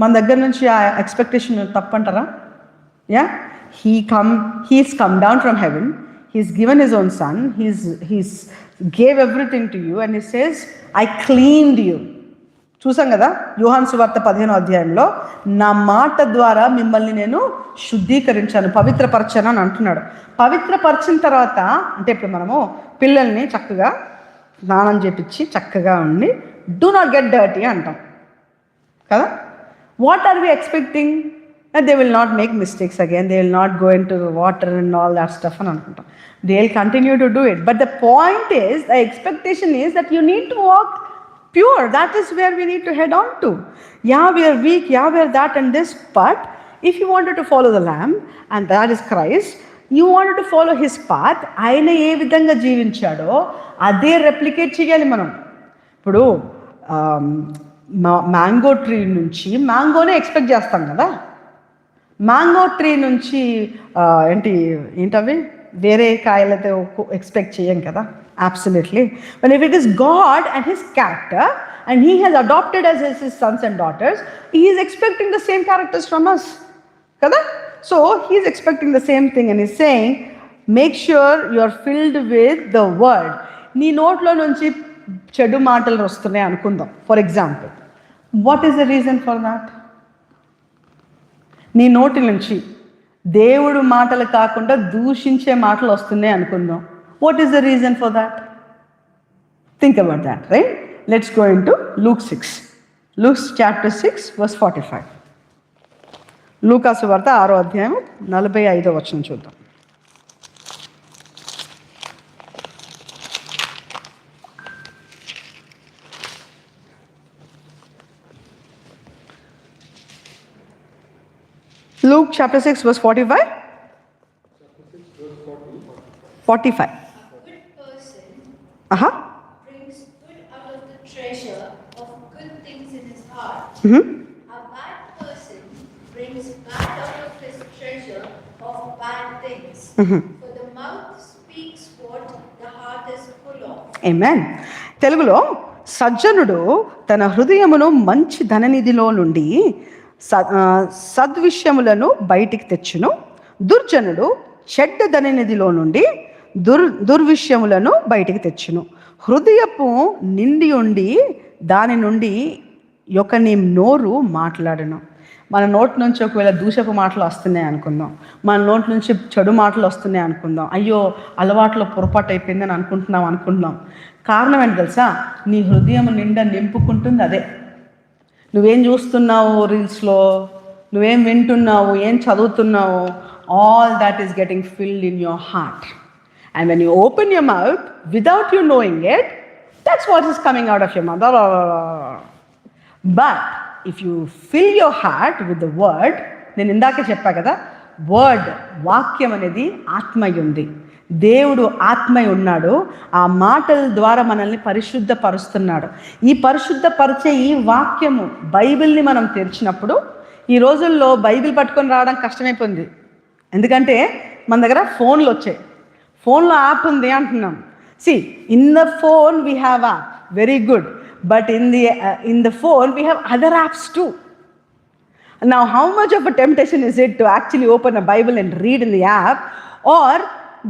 మన దగ్గర నుంచి ఆ ఎక్స్పెక్టేషన్ తప్పంటారా? Yeah, he's come down from heaven, he's given his own son, he's gave everything to you, and he says, I cleaned you. చూసాం కదా యోహాను సువార్త 15వ అధ్యాయంలో, నా మాట ద్వారా మిమ్మల్ని నేను శుద్ధీకరించాను, పవిత్రపరచాను అని అంటున్నాడు. పవిత్రపరిచిన తర్వాత అంటే ఇప్పుడు మనము పిల్లల్ని చక్కగా స్నానం చేపించి చక్కగా ఉండి do not get dirty అంటాం కదా. What are we expecting? That they will not make mistakes again, they will not go into the water and all that stuff అని అనుకుంటాం. They will continue to do it, but the point is, the expectation is that you need to walk pure. That is where we need to head on to. Yeah, we are weak, yeah, we are that and this, but if you wanted to follow the Lamb, and that is Christ, you wanted to follow his path, ఆయన ఏ విధంగా జీవించాడో అదే replicate చేయాలి మనం. ఇప్పుడు mango tree నుంచి మ్యాంగోనే expect చేస్తాం కదా, mango tree నుంచి ఏంటవి వేరే కాయలతో ఎక్స్పెక్ట్ చేయం కదా. Absolutely. But if it is God and his character and he has adopted as his sons and daughters, he is expecting the same characters from us kada. So he is expecting the same thing, and he's saying, make sure you are filled with the word. నీ నోట్లో నుంచి చెడు మాటలు వస్తున్నాయి అనుకుందాం, for example. What is the reason for that? నీ నోటి నుంచి దేవుడు మాటలు కాకుండా దూషించే మాటలు వస్తున్నాయి అనుకుందాం. What is the reason for that? Think about that, right? Let's go in to Luke 6. Luke chapter 6 verse 45. లూకాసు వార్త 6వ అధ్యాయం 45వ వచనం చూద్దాం. Luke chapter 6 verse 45. 45. A good person Aha. brings good out of the treasure of good things in his heart. Mhm. A bad person brings bad out of his treasure of bad things. For the mouth speaks what the heart is full of. ఆమేన్. తెలుగులో సజ్జనుడు తన హృదయమును మంచి ధననిధిలో నుండి సద్విషయములను బయటికి తెచ్చును, దుర్జనుడు చెడ్డ ధననిధిలో నుండి దుర్విషయములను బయటికి తెచ్చును. హృదయపు నిండి ఉండి దాని నుండి ఒకని నోరు మాట్లాడను. మన నోటి నుంచి ఒకవేళ దూషపు మాటలు వస్తున్నాయి అనుకుందాం, మన నోటి నుంచి చెడు మాటలు వస్తున్నాయి అనుకుందాం, అయ్యో అలవాట్లో పొరపాటు అయిపోయిందని అనుకుంటున్నాం. కారణం ఏంటి తెలుసా? నీ హృదయం నిండా నింపుకుంటుంది అదే. నువ్వేం చూస్తున్నావు రీల్స్లో, నువ్వేం వింటున్నావు, ఏం చదువుతున్నావు, all that is getting filled in your heart. And when you open your mouth without you knowing it, that's what is coming out of your mouth. But if you fill your heart with the word, నేను ఇందాకే చెప్పా కదా, word వాక్యం అనేది ఆత్మయ్య ఉంది. దేవుడు ఆత్మయ్య ఉన్నాడు. ఆ మాటల ద్వారా మనల్ని పరిశుద్ధపరుస్తున్నాడు. ఈ పరిశుద్ధపరిచే ఈ వాక్యము బైబిల్ని మనం తెరిచినప్పుడు, ఈ రోజుల్లో బైబిల్ పట్టుకొని రావడం కష్టమైపోయింది. ఎందుకంటే మన దగ్గర ఫోన్లు వచ్చాయి, ఫోన్లో యాప్ ఉంది అంటున్నాం. See, in the phone we have app, very good. But in the phone we have other apps too. Now how much of a temptation is it to actually open a Bible and read in the app, or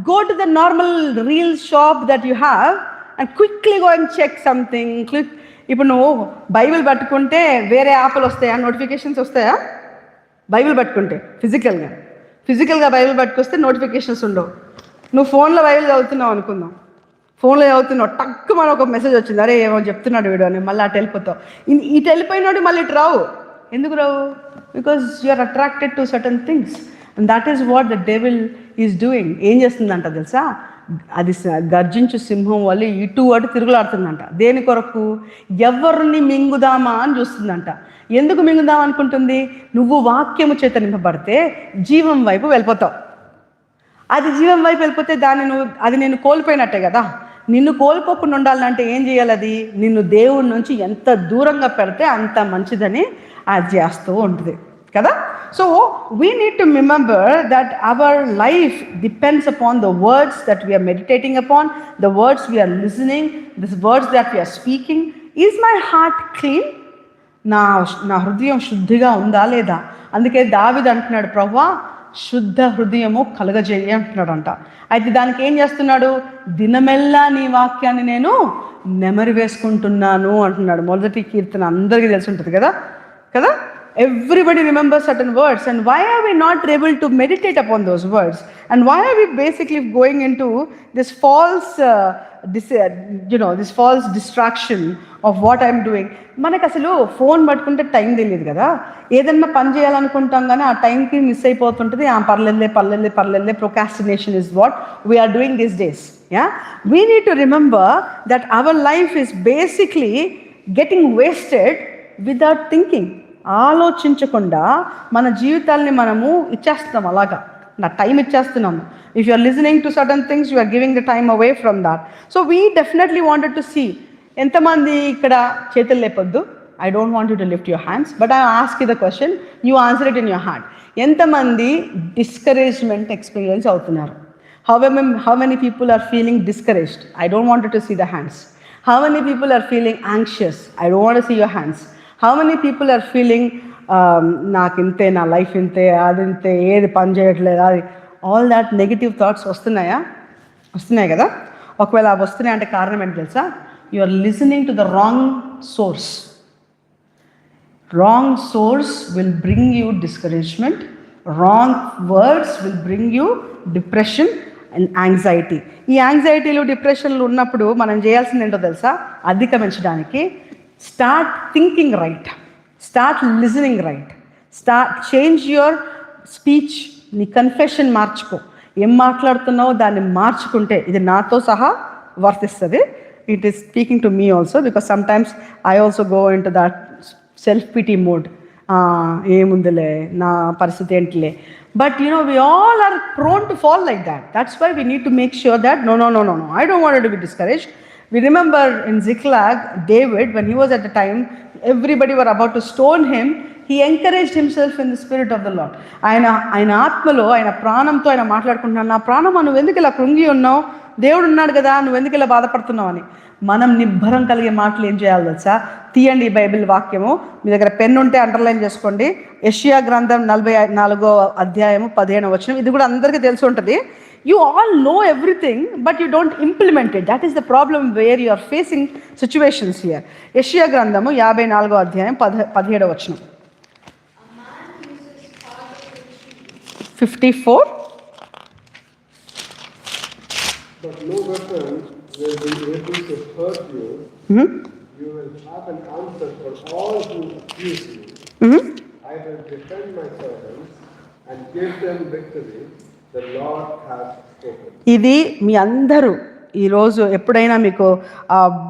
go to the normal reel shop that you have and quickly go and check something. ఇప్పుడు నువ్వు Bible పట్టుకుంటే వేరే యాప్లు వస్తాయా, notifications వస్తాయా? Bible పట్టుకుంటే ఫిజికల్గా Bible పట్టుకొస్తే notifications ఉండవు. నువ్వు ఫోన్లో బైబిల్ చదువుతున్నావు అనుకుందాం, ఫోన్లో చదువుతున్నావు, టక్కు మన ఒక మెసేజ్ వచ్చింది, అరే ఏమో చెప్తున్నాడు వీడియో అని, మళ్ళీ అటు వెళ్ళిపోతావు. ఇటు వెళ్ళిపోయినాడు మళ్ళీ ఇటు రావు. ఎందుకు రావు? Because you are attracted to certain things, and that is what the devil is doing. ఏం చేస్తుందంట తెలుసా? అది గర్జించు సింహం వల్ల ఇటు అటు తిరుగులాడుతుందంట. దేని కొరకు? ఎవరిని మింగుదామా అని చూస్తుందంట. ఎందుకు మింగుదాం అనుకుంటుంది? నువ్వు వాక్యము చేత నింపబడితే జీవం వైపు వెళ్ళిపోతావు. అది జీవం వైపు వెళ్ళిపోతే అది నేను కోల్పోయినట్టే కదా. నిన్ను కోల్పోకుండా ఉండాలంటే ఏం చేయాలి? అది నిన్ను దేవుడి నుంచి ఎంత దూరంగా పెడితే అంత మంచిదని అది చేస్తూ ఉంటుంది కదా. So we need to remember that our life depends upon the words that we're meditating upon, the words we're listening, this words that we're speaking. Is my heart clean? నా హృదయం శుద్ధిగా ఉందా లేదా? అందుకే దావీదు అంటున్నాడు, ప్రభువా శుద్ధ హృదయము కలుగజేయి అంటున్నాడంట. అయితే దానికి ఏం చేస్తున్నాడు? దినమెల్లా నీ వాక్యాన్ని నేను నెమరు వేసుకుంటున్నాను అంటున్నాడు. మొదటి కీర్తన అందరికీ తెలిసి ఉంటుంది కదా. Everybody remembers certain words, and why are we not able to meditate upon those words? And why are we basically going into this false false distraction of what I'm doing? మనకు అసలు ఫోన్ పట్టుకుంటే time తెలియదు కదా. ఏదన్నా పని చేయాలనుకుంటాం కానీ ఆ టైంకి మిస్ అయిపోతుంటుంది. పర్లేదులే procrastination is what we are doing these days. We need to remember that our life is basically getting wasted without thinking. ఆలోచించకుండా మన జీవితాల్ని మనము ఇచ్చేస్తున్నాం, అలాగా నా టైం ఇచ్చేస్తున్నాము. If you are listening to certain things, you are giving the time away from that. So we definitely wanted to see. ఎంతమంది ఇక్కడ చేతులు లేపొద్దు, I don't want you to lift your hands, but I ask you the question, you answer it in your heart. ఎంతమంది discouragement experience అవుతున్నారు? How many people are feeling discouraged? I don't want to see the hands. How many people are feeling anxious? I don't want to see your hands. How many people are feeling నాకు ఇంతే, నా life ఇంతే, అది ఇంతే, ఏది పని చేయట్లేదు, అది ఆల్ దాట్ నెగిటివ్ థాట్స్ వస్తున్నాయి కదా. ఒకవేళ అవి వస్తున్నాయి అంటే కారణం ఏంటి తెలుసా? You are listening to the wrong source. Wrong source will bring you discouragement. Wrong words will bring you depression and anxiety. ఈ యాంగ్జైటీలు డిప్రెషన్లు ఉన్నప్పుడు మనం చేయాల్సింది ఏంటో తెలుసా? అధిగమించడానికి start thinking right, start listening right, change your speech. నీ కన్ఫెషన్ మార్చుకో. ఏం మాట్లాడుతున్నావో దాన్ని మార్చుకుంటే ఇది నాతో సహా వర్తిస్తుంది. It is speaking to me also, because sometimes I also go into that self PT mode. ఏముందిలే, నా పరిస్థితి ఏంటిలే, But we all are prone to fall like that. That's why we need to make sure that no, I don't want you to be discouraged. We remember in Ziklag, David, when he was at the time, everybody were about to stone him. He encouraged himself in the spirit of the Lord. ఆయన ఆత్మలో, ఆయన ప్రాణంతో ఆయన మాట్లాడుకుంటున్నాను, నా ప్రాణమా నువ్వు ఎందుకు ఇలా కృంగి ఉన్నావు, దేవుడు ఉన్నాడు కదా, నువ్వు ఎందుకు ఇలా బాధపడుతున్నావు అని. మనం నిబ్బరం కలిగే మాటలు ఏం చేయాలి తెలుసా? తీయండి ఈ బైబిల్ వాక్యము, మీ దగ్గర పెన్ ఉంటే అండర్లైన్ చేసుకోండి. యెషయా గ్రంథం 44వ అధ్యాయము 15వ వచనం. ఇది కూడా అందరికీ తెలిసి ఉంటుంది. You all know everything, but you don't implement it. That is the problem where you are facing situations here. యెషయా గ్రంథము 54వ అధ్యాయం 17వ వచనం. 54. But no weapon will be able to hurt you. You will have an answer for all who accuse you. I will defend my servants and give them victory. The Lord has spoken. ఇది మీ అందరూ ఈరోజు ఎప్పుడైనా మీకు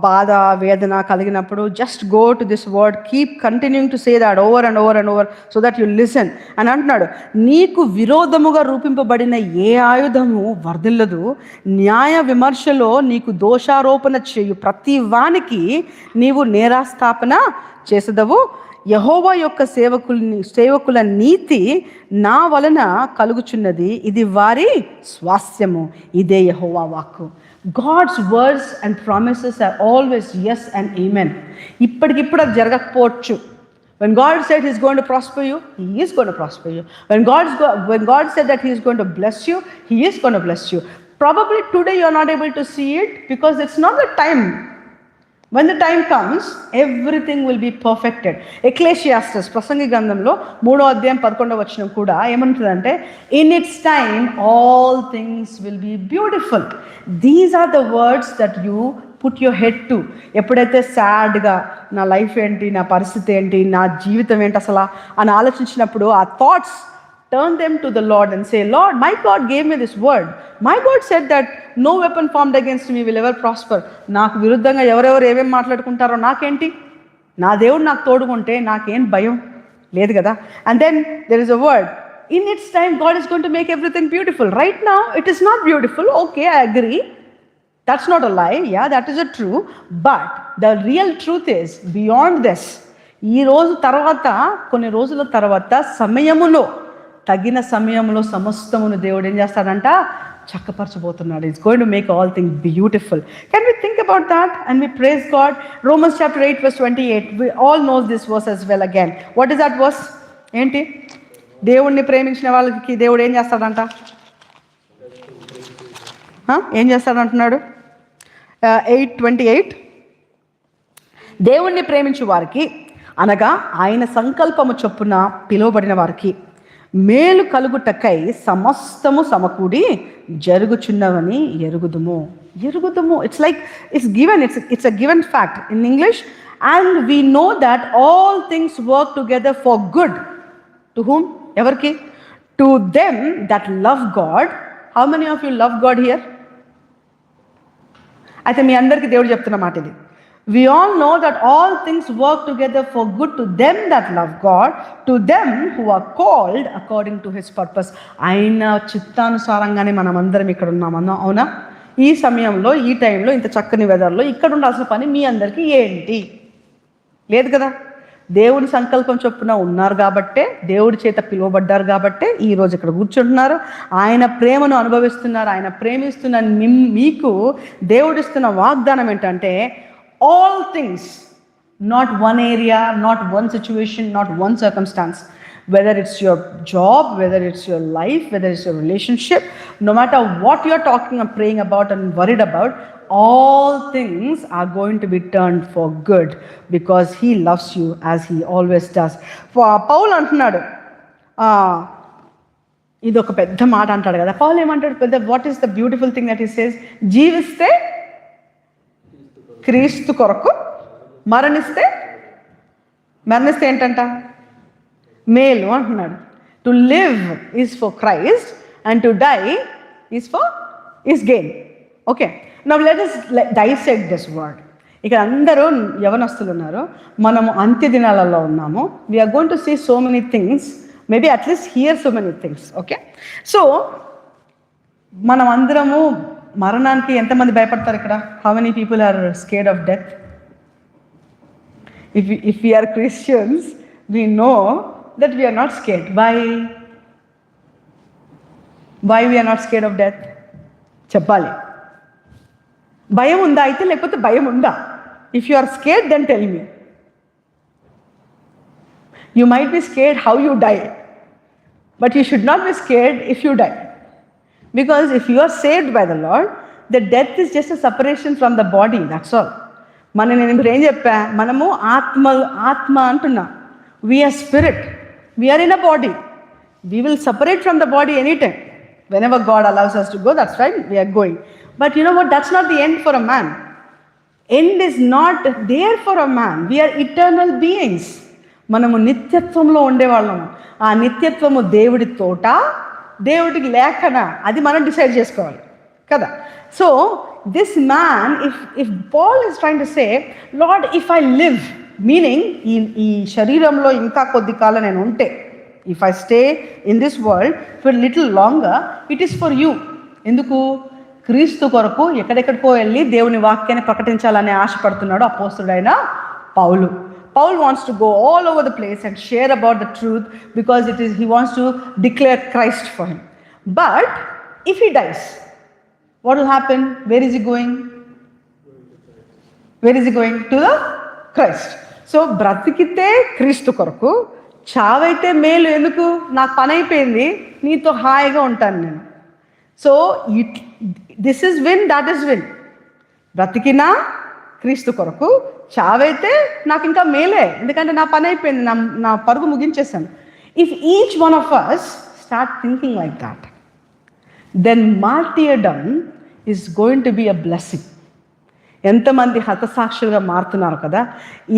బాధ వేదన కలిగినప్పుడు just go to this word, keep continuing to say that over and over and over so that you listen అని అంటున్నాడు. నీకు విరోధముగా రూపింపబడిన ఏ ఆయుధము వర్ధిల్లదు, న్యాయ విమర్శలో నీకు దోషారోపణ చేయు ప్రతి వానికి నీవు నేరాస్థాపన చేసదవు. యెహోవా యొక్క సేవకుల నీతి నా వలన కలుగుచున్నది, ఇది వారి స్వాస్థ్యము. ఇదే యెహోవా వాక్కు. God's words and promises are always yes and amen. ఇప్పటికిప్పుడు అది జరగకపోవచ్చు. When God said He's going to prosper you, He is going to prosper you. When God said that He is going to bless you, He is going to bless you. Probably today you are not able to see it because it's not the time. When the time comes, everything will be perfected. ఎక్లేషియాస్టస్ ప్రసంగి గ్రంథంలో 3వ అధ్యాయం 11వ వచనం కూడా ఏమంటుందంటే, in its time all things will be beautiful. These are the words that you put your head to. ఎప్పుడైతే సాడ్గా నా life ఏంటి, నా పరిస్థితి ఏంటి, నా జీవితం ఏంటి అసలు అని ఆలోచించినప్పుడు ఆ thoughts turn them to the Lord and say, Lord, my God gave me this word. My God said that no weapon formed against me will ever prosper. నాకు విరుద్ధంగా ఎవరెవరు ఏమేమి మాట్లాడుకుంటారో నాకేంటి, నా దేవుడు నాకు తోడుకుంటే నాకేం భయం లేదు కదా. And then there is a word, in its time God is going to make everything beautiful. Right now it is not beautiful. Okay, I agree. That's not a lie. Yeah, that is a true. But the real truth is beyond this. ఈ రోజు తర్వాత, కొన్ని రోజుల తర్వాత సమయములో, తగిన సమయంలో సమస్తమును దేవుడు ఏం చేస్తాడంట, చక్కపరచబోతున్నాడు. It's going to make all things beautiful. Can we think about that and we praise God. Romans chapter 8 verse 28. We all know this verse as well again. What is that verse? ఏంటి? దేవుణ్ణి ప్రేమించిన వాళ్ళకి దేవుడు ఏం చేస్తాడంట? ఏం చేస్తాడంటున్నాడు? 8:28. దేవుణ్ణి ప్రేమించు వారికి, అనగా ఆయన సంకల్పము చొప్పున పిలువబడిన వారికి మేలు కలుగుటకై సమస్తము సమకూడి జరుగుచున్నవని ఎరుగుదుము. It's like it's a given fact in English. And we know that all things work together for good. To whom? ఎవరికి? To them that love God. How many of you love God here? అయితే మీ అందరికీ దేవుడు చెప్తున్న మాట ఇది. We all know that all things work together for good to them that love God, to them who are called according to His purpose. ఆయన చిత్తానుసారంగానే మనం అందరం ఇక్కడ ఉన్నామన్నా, అవునా? ఈ సమయంలో, ఈ టైంలో, ఇంత చక్కని వెదర్లో ఇక్కడ ఉండాల్సిన పని మీ అందరికీ ఏంటి? లేదు కదా. దేవుని సంకల్పం చొప్పున ఉన్నారు కాబట్టే, దేవుడి చేత పిలువబడ్డారు కాబట్టే ఈరోజు ఇక్కడ కూర్చుంటున్నారు. ఆయన ప్రేమను అనుభవిస్తున్నారు. ఆయన ప్రేమిస్తున్న మీకు దేవుడిస్తున్న వాగ్దానం ఏంటంటే, all things, not one area, not one situation, not one circumstance, whether it's your job, whether it's your life, whether it's your relationship, no matter what you're talking and praying about and worried about, all things are going to be turned for good because He loves you as He always does. For Paul అంటున్నాడు, ఇది ఒక పెద్ద మాట అంటాడు కదా. Paul ఏమంటాడు? పెద్ద, what is the beautiful thing that he says? జీవిస్తే క్రీస్తు కొరకు, మరణిస్తే ఏంటంట? మేలు అంటున్నాడు. To live is for Christ and to die is gain. Okay, now let us dissect this word. ఇక్కడ అందరూ యవనస్తులు ఉన్నారు. మనము అంత్య దినాలలో ఉన్నాము. We are going to see so many things. Maybe at least here so many things. Okay, so మనం అందరము మరణానికి ఎంతమంది భయపడతారు ఇక్కడ? How many people are scared of death? If we are Christians, we know that we are not scared. Why we are not scared of death? చెప్పాలి. భయం ఉందా అయితే, లేకపోతే భయం ఉందా? If you are scared, then tell me. You might be scared how you die, but you should not be scared if you die. Because if you are saved by the Lord, the death is just a separation from the body, that's all. నేను ఇప్పుడు ఏం చెప్పా, మనము ఆత్మ అంటున్నా. We are spirit, we are in a body. We will separate from the body any time. Whenever God allows us to go, that's right, we are going. But you know what? That's not the end for a man. End is not there for a man. We are eternal beings. మనము నిత్యత్వంలో ఉండేవాళ్ళము. ఆ నిత్యత్వము దేవుడి తోట, దేవుడికి లేఖనా, అది మనం decide చేసుకోవాలి కదా. So this man, if Paul is trying to say, Lord if I live, meaning ఈ శరీరంలో ఇంకా కొద్ది కాలం నేను ఉంటే, if I stay in this world for a little longer, it is for you. ఎందుకు? క్రీస్తు కొరకు ఎక్కడెక్కడికో వెళ్ళి దేవుని వాక్యాన్ని ప్రకటించాలని ఆశపడుతున్నాడు అపోస్తుడైన పౌలు. Paul wants to go all over the place and share about the truth because he wants to declare Christ for him. But if he dies, what will happen? Where is he going? Where is he going? To the Christ. So బ్రతికితే క్రీస్తు కొరకు, చావైతే మేలు. ఎందుకు? నాకు పని అయిపోయింది, నీతో హాయిగా ఉంటాను నేను. So this is win, that is win. బ్రతికినా క్రీస్తు కొరకు, చావైతే నాకు ఇంకా మేలే, ఎందుకంటే నా పని అయిపోయింది, నా పరుగు ముగించేశాను. If each one of us start thinking like that, then martyrdom is going to be a blessing. ఎంతమంది హతసాక్షులుగా మారుతున్నారు కదా.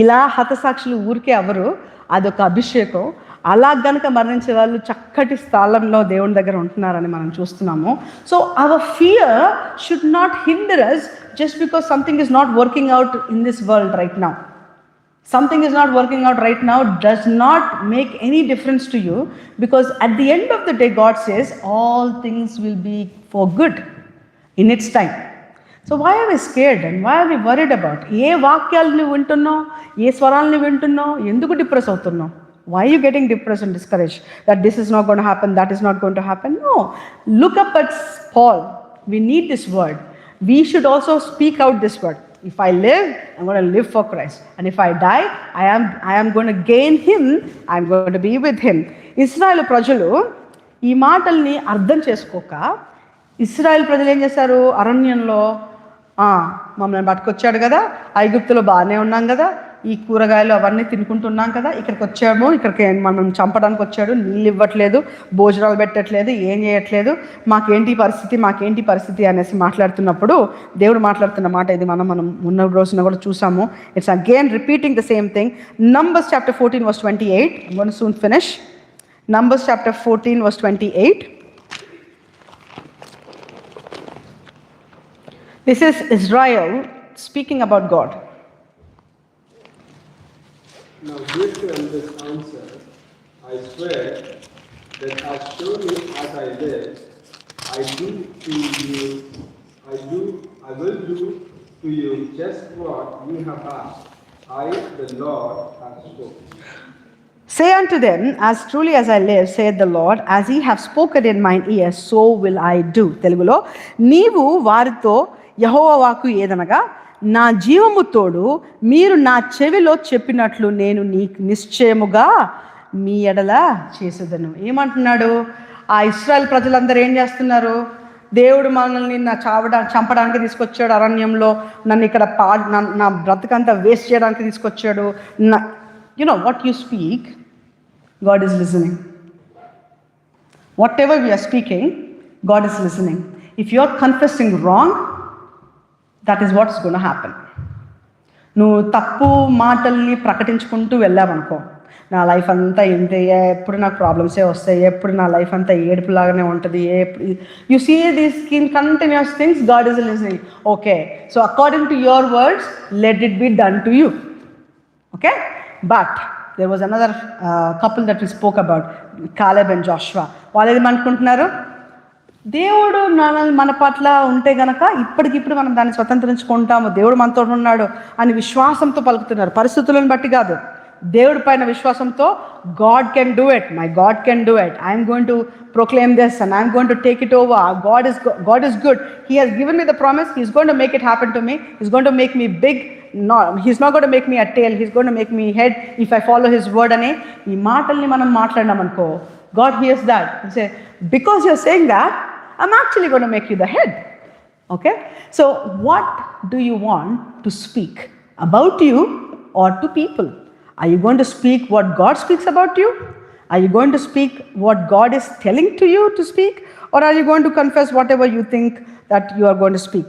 ఇలా హతసాక్షులు ఊరికే ఎవరు, అదొక అభిషేకం. అలా గనక మరణించే వాళ్ళు చక్కటి స్థలంలో దేవుని దగ్గర ఉంటున్నారని మనం చూస్తున్నాము. So our fear should not hinder us just because something is not working out in this world right now. Something is not working out right now does not make any difference to you, because at the end of the day God says all things will be for good in its time. So why are we scared and why are we worried about? ఏ వాక్యాలను వింటున్నావు, ఏ స్వరాలను వింటున్నావు, ఎందుకు depress అవుతున్నావు? Why are you getting depressed and discouraged that this is not going to happen, that is not going to happen? No. Look up at Paul. We need this word. We should also speak out this word. If I live, I'm going to live for Christ. And if I die, I am going to gain him. I'm going to be with him. ఇశ్రాయేలు ప్రజలు ఈ మాటల్ని అర్థం చేసుకోక, ఇశ్రాయేలు ప్రజలు ఏం చేశారు? అరణ్యంలో మమ్మల్ని పట్టుకొచ్చాడు కదా, ఐగుప్తులో బాగానే ఉన్నాం కదా, ఈ కూరగాయలు అవన్నీ తినుకుంటున్నాం కదా, ఇక్కడికి వచ్చాము, ఇక్కడికి మనం చంపడానికి వచ్చాడు, నీళ్ళు ఇవ్వట్లేదు, భోజనాలు పెట్టట్లేదు, ఏం చేయట్లేదు, మాకేంటి పరిస్థితి అనేసి మాట్లాడుతున్నప్పుడు దేవుడు మాట్లాడుతున్న మాట ఇది. మనం ఉన్న రోజున కూడా చూసాము. It's again repeating the same thing. Numbers chapter 14 verse 28. I'm going to soon finish. Numbers chapter 14 verse 28. This is Israel speaking about God. Now, based on this answer, I swear that as surely as I live, I will do to you just what you have asked. I, the Lord, have spoken. Say unto them, as truly as I live, saith the Lord, as ye have spoken in mine ears, so will I do. Telugulo, నీవు వారితో యెహోవా వాక్కు ఏదనగా, నా జీవము తోడు మీరు నా చెవిలో చెప్పినట్లు నేను నీకు నిశ్చయముగా మీ ఎడల చేసేదను. ఏమంటున్నాడు? ఆ ఇశ్రాయేల్ ప్రజలందరూ ఏం చేస్తున్నారు? దేవుడు మనల్ని చంపడానికి తీసుకొచ్చాడు అరణ్యంలో, నన్ను ఇక్కడ నా బ్రతుకంతా వేస్ట్ చేయడానికి తీసుకొచ్చాడు. You know what you speak, God is listening. Whatever we are speaking, God is listening. If you are confessing wrong, that is what is going to happen. నువ్వు తప్పు మాటల్ని ప్రకటించుకుంటూ వెళ్ళావనుకో, నా లైఫ్ అంతా ఇంతే, ఎప్పుడు నాకు ప్రాబ్లమ్సే వస్తాయి, ఎప్పుడు నా లైఫ్ అంతా ఏడుపులాగానే ఉంటుంది, you see these continuous things, God is listening. Okay, so according to your words, let it be done to you. Okay, but there was another couple that we spoke about, Caleb and Joshua. వాళ్ళు ఏమనుకుంటున్నారు, దేవుడు మన పట్ల ఉంటే గనక ఇప్పటికిప్పుడు మనం దాన్ని స్వతంత్రించుకుంటాము, దేవుడు మనతో ఉన్నాడు అని విశ్వాసంతో పలుకుతున్నారు. పరిస్థితులను బట్టి కాదు, దేవుడి పైన విశ్వాసంతో, God can do it, my God can do it, I am going to proclaim this and I am going to take it over. God is good, he has given me the promise, he is going to make it happen to me, he is going to make me big, no, he is not going to make me a tail, he is going to make me head if I follow his word. అనే ఈ మాటల్ని మనం మాట్లాడినాం అనుకో, God hears that and say, because you are saying that, I'm actually going to make you the head. Okay, so what do you want to speak about you or to people? Are you going to speak what God speaks about you? Are you going to speak what God is telling to you to speak? Or are you going to confess whatever you think that you are going to speak?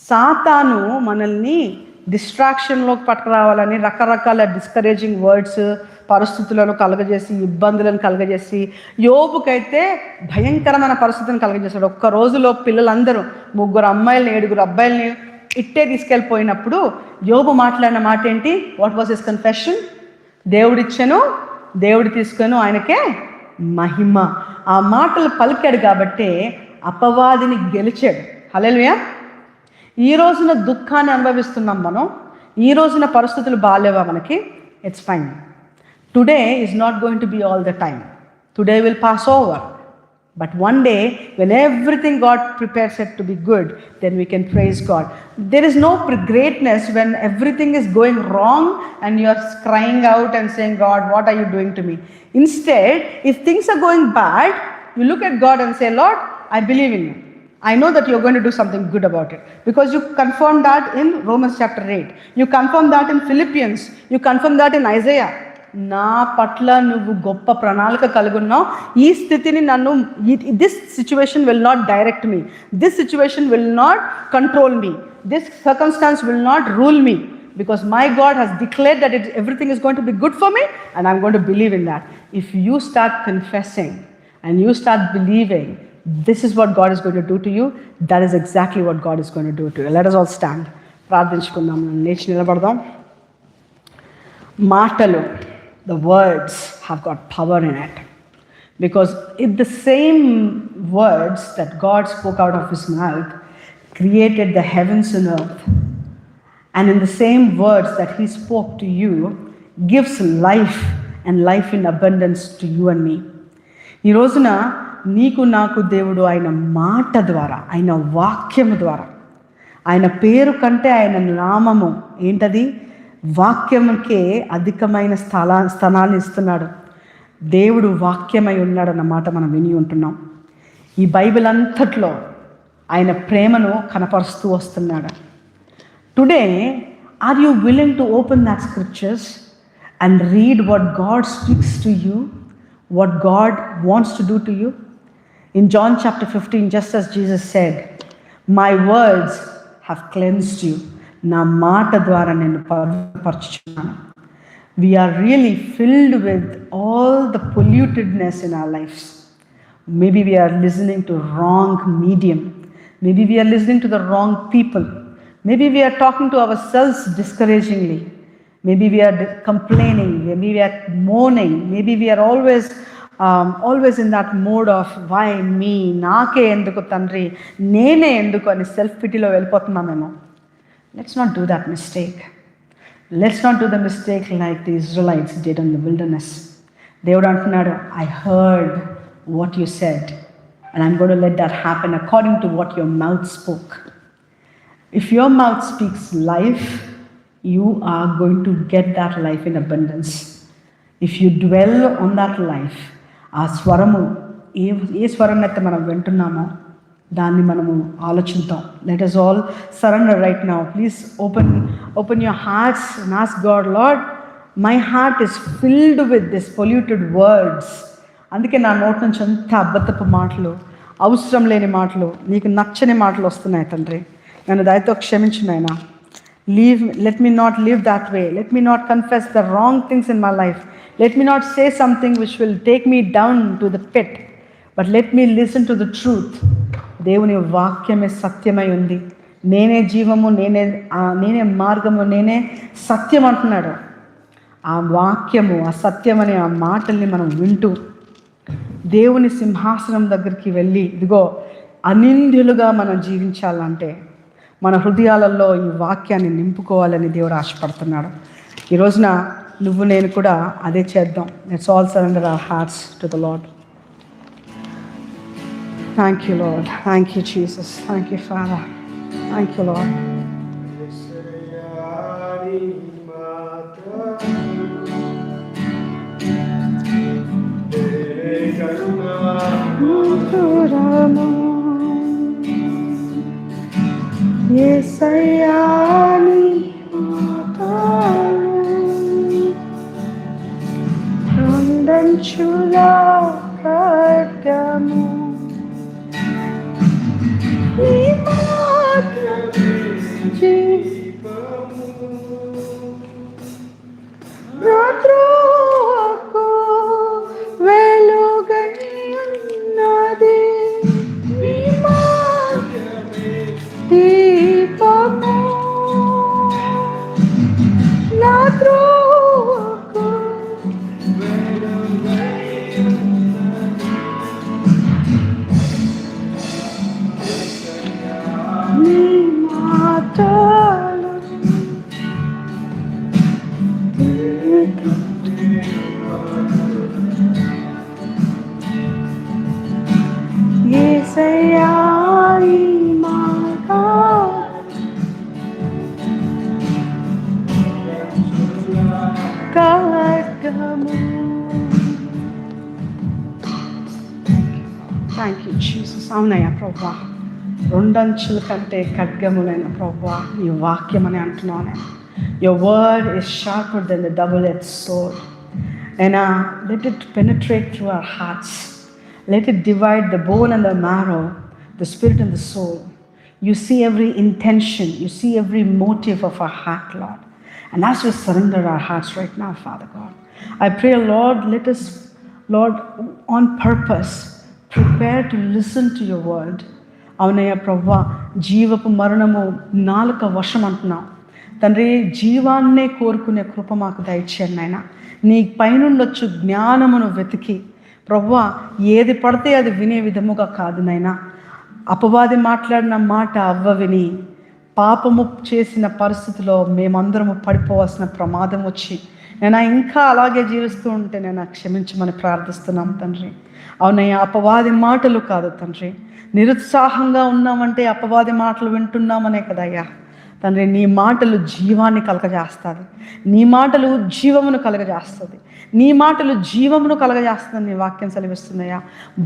సాతాను మనల్ని డిస్ట్రాక్షన్లోకి పట్టుకురావాలని రకరకాల discouraging words పరిస్థితులను కలగజేసి, ఇబ్బందులను కలగజేసి, యోబుకైతే భయంకరమైన పరిస్థితులను కలగజేశాడు. ఒక్క రోజులో పిల్లలందరూ 3 అమ్మాయిలని 7 అబ్బాయిలని ఇట్టే తీసుకెళ్ళిపోయినప్పుడు యోబు మాట్లాడిన మాట ఏంటి? What was his confession? దేవుడిచ్చెను, దేవుడు తీసుకొను, ఆయనకే మహిమ. ఆ మాటలు పలికాడు కాబట్టే అపవాదిని గెలిచాడు. హల్లెలూయా. ఈ రోజున దుఃఖాన్ని అనుభవిస్తున్నాం మనం, ఈ రోజున పరిస్థితులు బాగాలేవా మనకి? It's fine. Today is not going to be all the time. Today will pass over. But one day, when everything God prepares it to be good, then we can praise God. There is no greatness when everything is going wrong and you are crying out and saying, God, what are you doing to me? Instead, if things are going bad, you look at God and say, Lord, I believe in you. I know that you're going to do something good about it. Because you confirmed that in Romans chapter 8. You confirmed that in Philippians. You confirmed that in Isaiah. నా పట్ల నువ్వు గొప్ప ప్రణాళిక కలుగున్నావు. ఈ స్థితిని నన్ను, this situation will not direct me, this situation will not control me, this circumstances will not rule me, because my God has declared that everything is going to be good for me and I'm going to believe in that. If you start confessing and you start believing this is what God is going to do to you, that is exactly what God is going to do to you. Let us all stand. ప్రార్థించుకుందాం, లేచి నిలబడదాం. మాటలు, the words have got power in it, because if the same words that God spoke out of his mouth created the heavens and earth, and in the same words that he spoke to you gives life and life in abundance to you and me. ఈ రోజున నీకు నాకు దేవుడు ఆయన మాట ద్వారా, ఆయన వాక్యము ద్వారా, ఆయన పేరు కంటే ఆయన నామము ఏంటది? వాక్యముకే అధికమైన స్థానాన్ని ఇస్తున్నాడు. దేవుడు వాక్యమై ఉన్నాడన్న మాట మనం విని ఉంటున్నాం. ఈ బైబిల్ అంతట్లో ఆయన ప్రేమను కనపరుస్తూ వస్తున్నాడు. Today are you willing to open that scriptures and read what God speaks to you, what God wants to do to you? In John chapter 15, just as Jesus said, my words have cleansed you. నా మాట ద్వారా నేను పవిత్రపరచుచున్నాను. We are really filled with all the pollutedness in our lives. Maybe we are listening to wrong medium. Maybe we are listening to the wrong people. Maybe we are talking to ourselves discouragingly. Maybe we are complaining. Maybe we are mourning. Maybe we are always in that mode of why me, నాకే ఎందుకు తండ్రి, నేనే ఎందుకు అని self పిటీలో వెళ్ళిపోతున్నామేమో. Let's not do that mistake. Let's not do the mistake like the Israelites did in the wilderness. దేవుడు అంటున్నాడు, I heard what you said and I'm going to let that happen according to what your mouth spoke. If your mouth speaks life, you are going to get that life in abundance. If you dwell on that life, ఆ స్వరము ఏ స్వరం అయితే మనం వింటున్నామో దాన్ని మనము ఆలోచిద్దాం. Let us all surrender right now. Please open your hearts and ask God, Lord, my heart is filled with this polluted words. అందుకే నా నోటి నుంచి అంత అబద్ధపు మాటలు, అవసరం లేని మాటలు, నీకు నచ్చని మాటలు వస్తున్నాయి తండ్రి. నన్ను దయతో క్షమించు నాయనా. Let me not live that way. Let me not confess the wrong things in my life. Let me not say something which will take me down to the pit. But let me listen to the truth. దేవుని వాక్యమే సత్యమై ఉంది. నేనే జీవము, నేనే మార్గము, నేనే సత్యం అంటున్నాడు. ఆ వాక్యము, ఆ సత్యం అనే ఆ మాటల్ని మనం వింటూ దేవుని సింహాసనం దగ్గరికి వెళ్ళి ఇదిగో అనింద్యులుగా మనం జీవించాలంటే మన హృదయాలలో ఈ వాక్యాన్ని నింపుకోవాలని దేవుడు ఆశపడుతున్నాడు. ఈ రోజున నువ్వు నేను కూడా అదే చేద్దాం. Let's all surrender our hearts to the Lord. Thank you Lord. Thank you Jesus. Thank you Father. Thank you Lord. యేసయ్యా నీ మాటలు రెండంచుల ఖడ్గము, నీ మాటలు జీవము, నా త్రోవకు వెలుగై ఉన్నది, నీ మాటలే దీపము, నా త్రోవకు వెలుగై ఉన్నది, నీ మాటలు యేసయ్యా ఈ ఖడ్గము. Thank you Jesus. అవునయ్యా ప్రభువా, రెండంచుల కంటే ఖడ్గములైన ప్రభువా ఈ వాక్యం అని అంటున్నాను నేను. Your word is sharper than the double-edged sword. And let it penetrate through our hearts. Let it divide the bone and the marrow, the spirit and the soul. You see every intention. You see every motive of our heart, Lord. And as we surrender our hearts right now, Father God, I pray, Lord, let us, Lord, on purpose, prepare to listen to your word. అవునయ్య ప్రభువా, జీవపు మరణము నాలుక వశం అంటున్నావు తండ్రి. జీవాన్నే కోరుకునే కృప మాకు దయచేయండి నాయన. నీ పైనుండొచ్చు జ్ఞానమును వెతికి ప్రభువా, ఏది పడితే అది వినే విధముగా కాదు నాయన. అపవాది మాట్లాడిన మాట అవ్వ విని పాపము చేసిన పరిస్థితిలో మేమందరము పడిపోవాల్సిన ప్రమాదం వచ్చి నేను ఇంకా అలాగే జీవిస్తూ ఉంటే నేను క్షమించమని ప్రార్థిస్తున్నాం తండ్రి. అవునయ్య, అపవాది మాటలు కాదు తండ్రి. నిరుత్సాహంగా ఉన్నామంటే అపవాది మాటలు వింటున్నామనే కదయ్యా తండ్రి. నీ మాటలు జీవాన్ని కలగజేస్తుంది, నీ మాటలు జీవమును కలగజేస్తుంది, నీ మాటలు జీవమును కలగజేస్తుందని నీ వాక్యం సెలవిస్తుందయ్యా.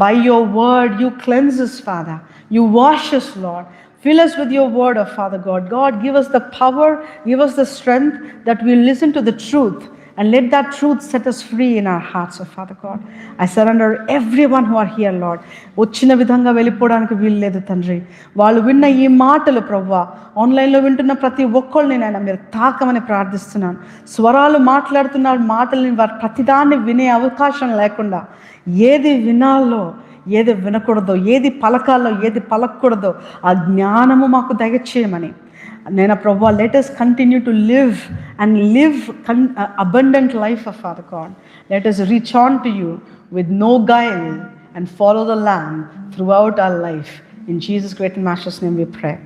By your word you cleanses Father, you washes Lord. Fill us with your word, oh Father God. God, give us the power, give us the strength that we listen to the truth and let that truth set us free in our hearts, oh Father God. I surrender everyone who are here, Lord. వచ్చిన విధంగా వెళ్ళిపోవడానికి వీలు లేదు తండ్రి. వాళ్ళు విన్న ఈ మాటలు ప్రభువా, ఆన్లైన్లో వింటున్న ప్రతి ఒక్కళ్ళని నాయన మీరు తాకమని ప్రార్థిస్తున్నాను. స్వరాలు మాట్లాడుతున్న మాటల్ని వారి ప్రతిదాన్ని వినే అవకాశం లేకుండా ఏది వినాలో ఏది వినకూడదో, ఏది పలకాలో ఏది పలకూడదో ఆ జ్ఞానము మాకు దయచేయమని నేను ప్రభువా, let us continue to live and live abundant life, of Father God. Let us reach on to you with no guile and follow the Lamb throughout our life. In Jesus' great and matchless name we pray.